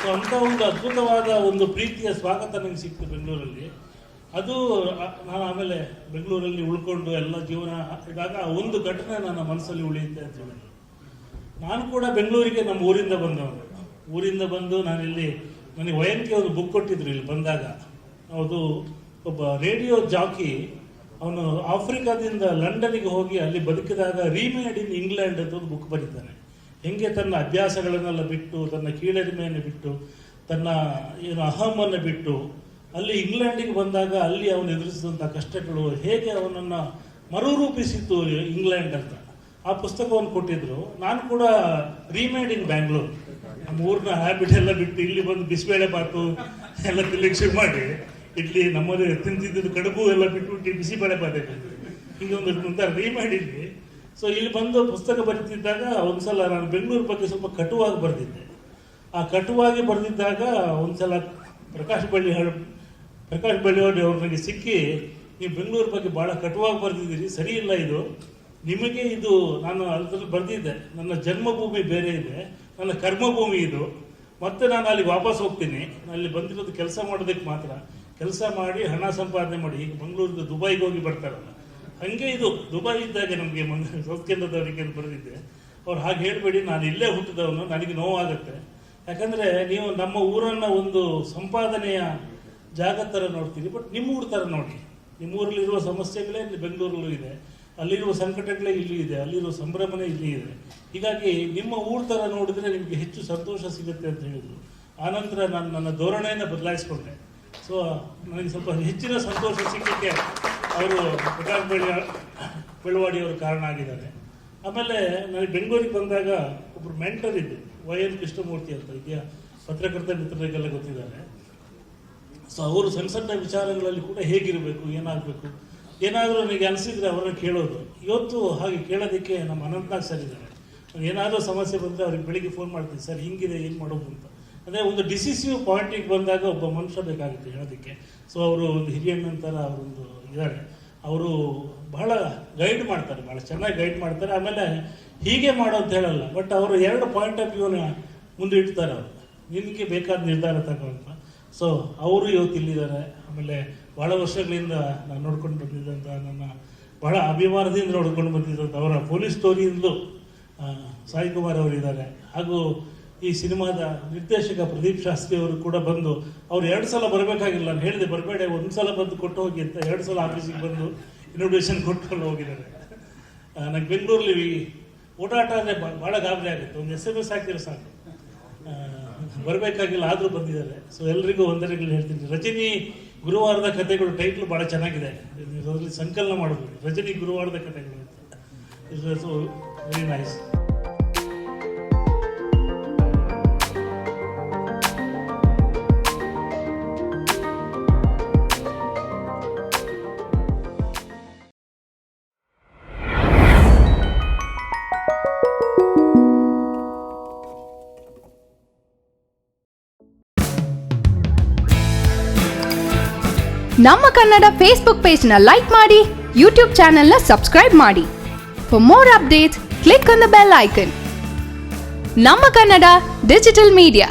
ಸೊ ಅಂಥ ಒಂದು ಅದ್ಭುತವಾದ ಒಂದು ಪ್ರೀತಿಯ ಸ್ವಾಗತ ನನಗೆ ಸಿಕ್ತು ಬೆಂಗಳೂರಲ್ಲಿ. ಅದು ನಾನು ಆಮೇಲೆ ಬೆಂಗಳೂರಲ್ಲಿ ಉಳ್ಕೊಂಡು ಎಲ್ಲ ಜೀವನ ಇದ್ದಾಗ ಒಂದು ಘಟನೆ ನನ್ನ ಮನಸ್ಸಲ್ಲಿ ಉಳಿಯುತ್ತೆ ಅಂತ ಹೇಳಿದ್ರು. ನಾನು ಕೂಡ ಬೆಂಗಳೂರಿಗೆ ನಮ್ಮ ಊರಿಂದ ಬಂದು ನಾನಿಲ್ಲಿ ನನಗೆ ವಯನ್ಗೆ ಒಂದು ಬುಕ್ ಕೊಟ್ಟಿದ್ರು ಇಲ್ಲಿ ಬಂದಾಗ. ಅದು ಒಬ್ಬ ರೇಡಿಯೋ ಜಾಕಿ, ಅವನು ಆಫ್ರಿಕಾದಿಂದ ಲಂಡನ್ಗೆ ಹೋಗಿ ಅಲ್ಲಿ ಬದುಕಿದಾಗ ರೀಮೇಡ್ ಇನ್ ಇಂಗ್ಲೆಂಡ್ ಅಂತ ಒಂದು ಬುಕ್ ಬರೀತಾನೆ. ಹೆಂಗೆ ತನ್ನ ಅಭ್ಯಾಸಗಳನ್ನೆಲ್ಲ ಬಿಟ್ಟು, ತನ್ನ ಕೀಳರಿಮೆಯನ್ನು ಬಿಟ್ಟು, ತನ್ನ ಅಹಮನ್ನು ಬಿಟ್ಟು ಅಲ್ಲಿ ಇಂಗ್ಲೆಂಡಿಗೆ ಬಂದಾಗ ಅಲ್ಲಿ ಅವನು ಎದುರಿಸಿದಂಥ ಕಷ್ಟಗಳು ಹೇಗೆ ಅವನನ್ನು ಮರುರೂಪಿಸಿತ್ತು ಇಂಗ್ಲೆಂಡ್ ಅಂತ ಆ ಪುಸ್ತಕವನ್ನು ಕೊಟ್ಟಿದ್ರು. ನಾನು ಕೂಡ ರೀಮೇಡ್ ಇನ್ ಬ್ಯಾಂಗ್ಳೂರ್, ನಮ್ಮ ಊರಿನ ಹ್ಯಾಬಿಟ್ ಎಲ್ಲ ಬಿಟ್ಟು ಇಲ್ಲಿ ಬಂದು ಬಿಸಿಬೇಳೆ ಬಾತು ಎಲ್ಲ ತಿನ್ಲಿಕ್ಕೆ ಶುರು ಮಾಡಿ, ಇಡ್ಲಿ ನಮ್ಮದೇ ತಿಂತಿದ್ದು ಕಡುಬು ಎಲ್ಲ ಬಿಟ್ಬಿಟ್ಟು ಬಿಸಿಬೇಳೆ ಬಾತು ಹೀಗೆ ಒಂದು ರೀಮೇಡ್ ಇಲ್ಲಿ. ಸೊ ಇಲ್ಲಿ ಬಂದು ಪುಸ್ತಕ ಬರೀತಿದ್ದಾಗ ಒಂದ್ಸಲ ನಾನು ಬೆಂಗಳೂರು ಬಗ್ಗೆ ಸ್ವಲ್ಪ ಕಟುವಾಗಿ ಬರೆದಿದ್ದೆ. ಆ ಕಟುವಾಗಿ ಬರೆದಿದ್ದಾಗ ಒಂದ್ಸಲ ಪ್ರಕಾಶ್ ಬಳ್ಳಿಹೊಳಿ ಅವ್ರು ನನಗೆ ಸಿಕ್ಕಿ, ನೀವು ಬೆಂಗಳೂರು ಬಗ್ಗೆ ಭಾಳ ಕಟುವಾಗಿ ಬರೆದಿದ್ದೀರಿ, ಸರಿ ಇಲ್ಲ ಇದು ನಿಮಗೆ. ಇದು ನಾನು ಅದ್ರಲ್ಲಿ ಬರೆದಿದ್ದೆ, ನನ್ನ ಜನ್ಮಭೂಮಿ ಬೇರೆ ಇದೆ, ನನ್ನ ಕರ್ಮಭೂಮಿ ಇದು. ಮತ್ತೆ ನಾನು ಅಲ್ಲಿ ವಾಪಸ್ ಹೋಗ್ತೀನಿ, ಅಲ್ಲಿ ಬಂದಿರೋದು ಕೆಲಸ ಮಾಡೋದಕ್ಕೆ ಮಾತ್ರ. ಕೆಲಸ ಮಾಡಿ ಹಣ ಸಂಪಾದನೆ ಮಾಡಿ, ಈಗ ಮಂಗಳೂರಿಂದ ದುಬೈಗೆ ಹೋಗಿ ಬರ್ತಾರಲ್ಲ ಹಂಗೆ ಇದು ದುಬೈ ಇದ್ದಾಗ ನಮಗೆ ಸೌತ್ ಕೇಂದ್ರದವರಿಗೆ ಬರೆದಿದ್ದೆ. ಅವ್ರು ಹಾಗೆ ಹೇಳಬೇಡಿ, ನಾನು ಇಲ್ಲೇ ಹುಟ್ಟಿದವನು, ನನಗೆ ನೋವಾಗುತ್ತೆ. ಯಾಕಂದರೆ ನೀವು ನಮ್ಮ ಊರನ್ನು ಒಂದು ಸಂಪಾದನೆಯ ಜಾಗ ಥರ ನೋಡ್ತೀರಿ, ಬಟ್ ನಿಮ್ಮ ಊರ ಥರ ನೋಡಿ. ನಿಮ್ಮ ಊರಲ್ಲಿರುವ ಸಮಸ್ಯೆಗಳೇ ಬೆಂಗಳೂರಲ್ಲೂ ಇದೆ, ಅಲ್ಲಿರುವ ಸಂಕಟಗಳೇ ಇಲ್ಲಿ ಇದೆ, ಅಲ್ಲಿರುವ ಸಂಭ್ರಮನೇ ಇಲ್ಲಿ ಇದೆ. ಹೀಗಾಗಿ ನಿಮ್ಮ ಊರ ಥರ ನೋಡಿದರೆ ನಿಮಗೆ ಹೆಚ್ಚು ಸಂತೋಷ ಸಿಗುತ್ತೆ ಅಂತ ಹೇಳಿದರು. ಆನಂತರ ನಾನು ನನ್ನ ಧೋರಣೆಯನ್ನು ಬದಲಾಯಿಸ್ಕೊಂಡೆ. ಸೊ ನನಗೆ ಸ್ವಲ್ಪ ಹೆಚ್ಚಿನ ಸಂತೋಷ ಸಿಕ್ಕಕ್ಕೆ ಅವರು ಪ್ರಕಾಶ್ ಬೆಳವಾಡಿಯವರು ಕಾರಣ ಆಗಿದ್ದಾರೆ. ಆಮೇಲೆ ನನಗೆ ಬೆಂಗಳೂರಿಗೆ ಬಂದಾಗ ಒಬ್ಬರು ಮೆಂಟರ್ ಇದ್ದು, ವೈ ಎನ್ ಕೃಷ್ಣಮೂರ್ತಿ ಅಂತ ಇದೆಯಾ, ಪತ್ರಕರ್ತ ಮಿತ್ರರಿಗೆಲ್ಲ ಗೊತ್ತಿದ್ದಾರೆ. ಸೊ ಅವರು ಸಣ್ಣ ಸಣ್ಣ ವಿಚಾರಗಳಲ್ಲಿ ಕೂಡ ಹೇಗಿರಬೇಕು, ಏನಾಗಬೇಕು, ಏನಾದರೂ ನನಗೆ ಅನಿಸಿದರೆ ಅವರನ್ನು ಕೇಳೋದು. ಇವತ್ತು ಹಾಗೆ ಕೇಳೋದಕ್ಕೆ ನಮ್ಮ ಅನಂತನಾಗ್ ಸರ್ ಇದ್ದಾರೆ. ಏನಾದರೂ ಸಮಸ್ಯೆ ಬಂದರೆ ಅವ್ರಿಗೆ ಬೆಳಿಗ್ಗೆ ಫೋನ್ ಮಾಡ್ತೀನಿ, ಸರ್ ಹಿಂಗಿದೆ ಏನು ಮಾಡೋದು ಅಂತ. ಅಂದರೆ ಒಂದು ಡಿಸಿಸಿವ್ ಪಾಯಿಂಟಿಗೆ ಬಂದಾಗ ಒಬ್ಬ ಮನುಷ್ಯ ಬೇಕಾಗುತ್ತೆ ಹೇಳೋದಕ್ಕೆ. ಸೊ ಅವರು ಒಂದು ಹಿರಿಯಣ್ಣ ನಂತರ ಅವರೊಂದು ಇದ್ದಾರೆ, ಅವರು ಬಹಳ ಗೈಡ್ ಮಾಡ್ತಾರೆ, ಭಾಳ ಚೆನ್ನಾಗಿ ಗೈಡ್ ಮಾಡ್ತಾರೆ. ಆಮೇಲೆ ಹೀಗೆ ಮಾಡೋ ಅಂತ ಹೇಳಲ್ಲ, ಬಟ್ ಅವರು 2 ಪಾಯಿಂಟ್ ಆಫ್ ವ್ಯೂನ ಮುಂದೆ ಇಡ್ತಾರೆ. ಅವರು ನಿನಗೆ ಬೇಕಾದ ನಿರ್ಧಾರ ತಗೊಂತ. ಸೊ ಅವರು ಇವತ್ತು ಇಲ್ಲಿದ್ದಾರೆ. ಆಮೇಲೆ ಭಾಳ ವರ್ಷಗಳಿಂದ ನಾನು ನೋಡ್ಕೊಂಡು ಬಂದಿದ್ದಂಥ, ನನ್ನ ಭಾಳ ಅಭಿಮಾನದಿಂದ ನೋಡ್ಕೊಂಡು ಬಂದಿದ್ದಂಥ ಅವರ ಪೊಲೀಸ್ ಸ್ಟೋರಿಯಿಂದಲೂ ಸಾಯಿ ಕುಮಾರ್ ಅವರಿದ್ದಾರೆ. ಹಾಗೂ ಈ ಸಿನಿಮಾದ ನಿರ್ದೇಶಕ ಪ್ರದೀಪ್ ಶಾಸ್ತ್ರಿ ಅವರು ಕೂಡ ಬಂದು, ಅವ್ರು 2 ಸಲ ಬರಬೇಕಾಗಿಲ್ಲ, ನಾನು ಹೇಳಿದೆ ಬರಬೇಡ, 1 ಸಲ ಬಂದು ಕೊಟ್ಟು ಹೋಗಿ ಅಂತ 2 ಸಲ ಆಫೀಸಿಗೆ ಬಂದು ಇನ್ವಿಟೇಷನ್ ಕೊಟ್ಕೊಂಡು ಹೋಗಿದ್ದಾರೆ. ನನಗೆ ಬೆಂಗಳೂರಲ್ಲಿ ಓಡಾಟ ಅಂದರೆ ಭಾಳ ಗಾಬರಿ ಆಗುತ್ತೆ. ಒಂದು SMS ಹಾಕಿದ್ರೆ ಸಾಕು, ಬರಬೇಕಾಗಿಲ್ಲ, ಆದರೂ ಬಂದಿದ್ದಾರೆ. ಸೊ ಎಲ್ರಿಗೂ ವಂದನೆಗಳು ಹೇಳ್ತೀನಿ. ರಜನಿ ಗುರುವಾರದ ಕಥೆಗಳು ಟೈಟ್ಲು ಭಾಳ ಚೆನ್ನಾಗಿದೆ, ಅದರಲ್ಲಿ ಸಂಕಲನ ಮಾಡಬಹುದು, ರಜನಿ ಗುರುವಾರದ ಕಥೆಗಳು ಅಂತ. It's very nice. ನಮ್ಮ ಕನ್ನಡ ಫೇಸ್ಬುಕ್ ಪೇಜ್ನ ಲೈಕ್ ಮಾಡಿ, ಯೂಟ್ಯೂಬ್ ಚಾನೆಲ್ನ ಸಬ್ಸ್ಕ್ರೈಬ್ ಮಾಡಿ. For more updates click on the bell icon. ನಮ್ಮ ಕನ್ನಡ ಡಿಜಿಟಲ್ ಮೀಡಿಯಾ.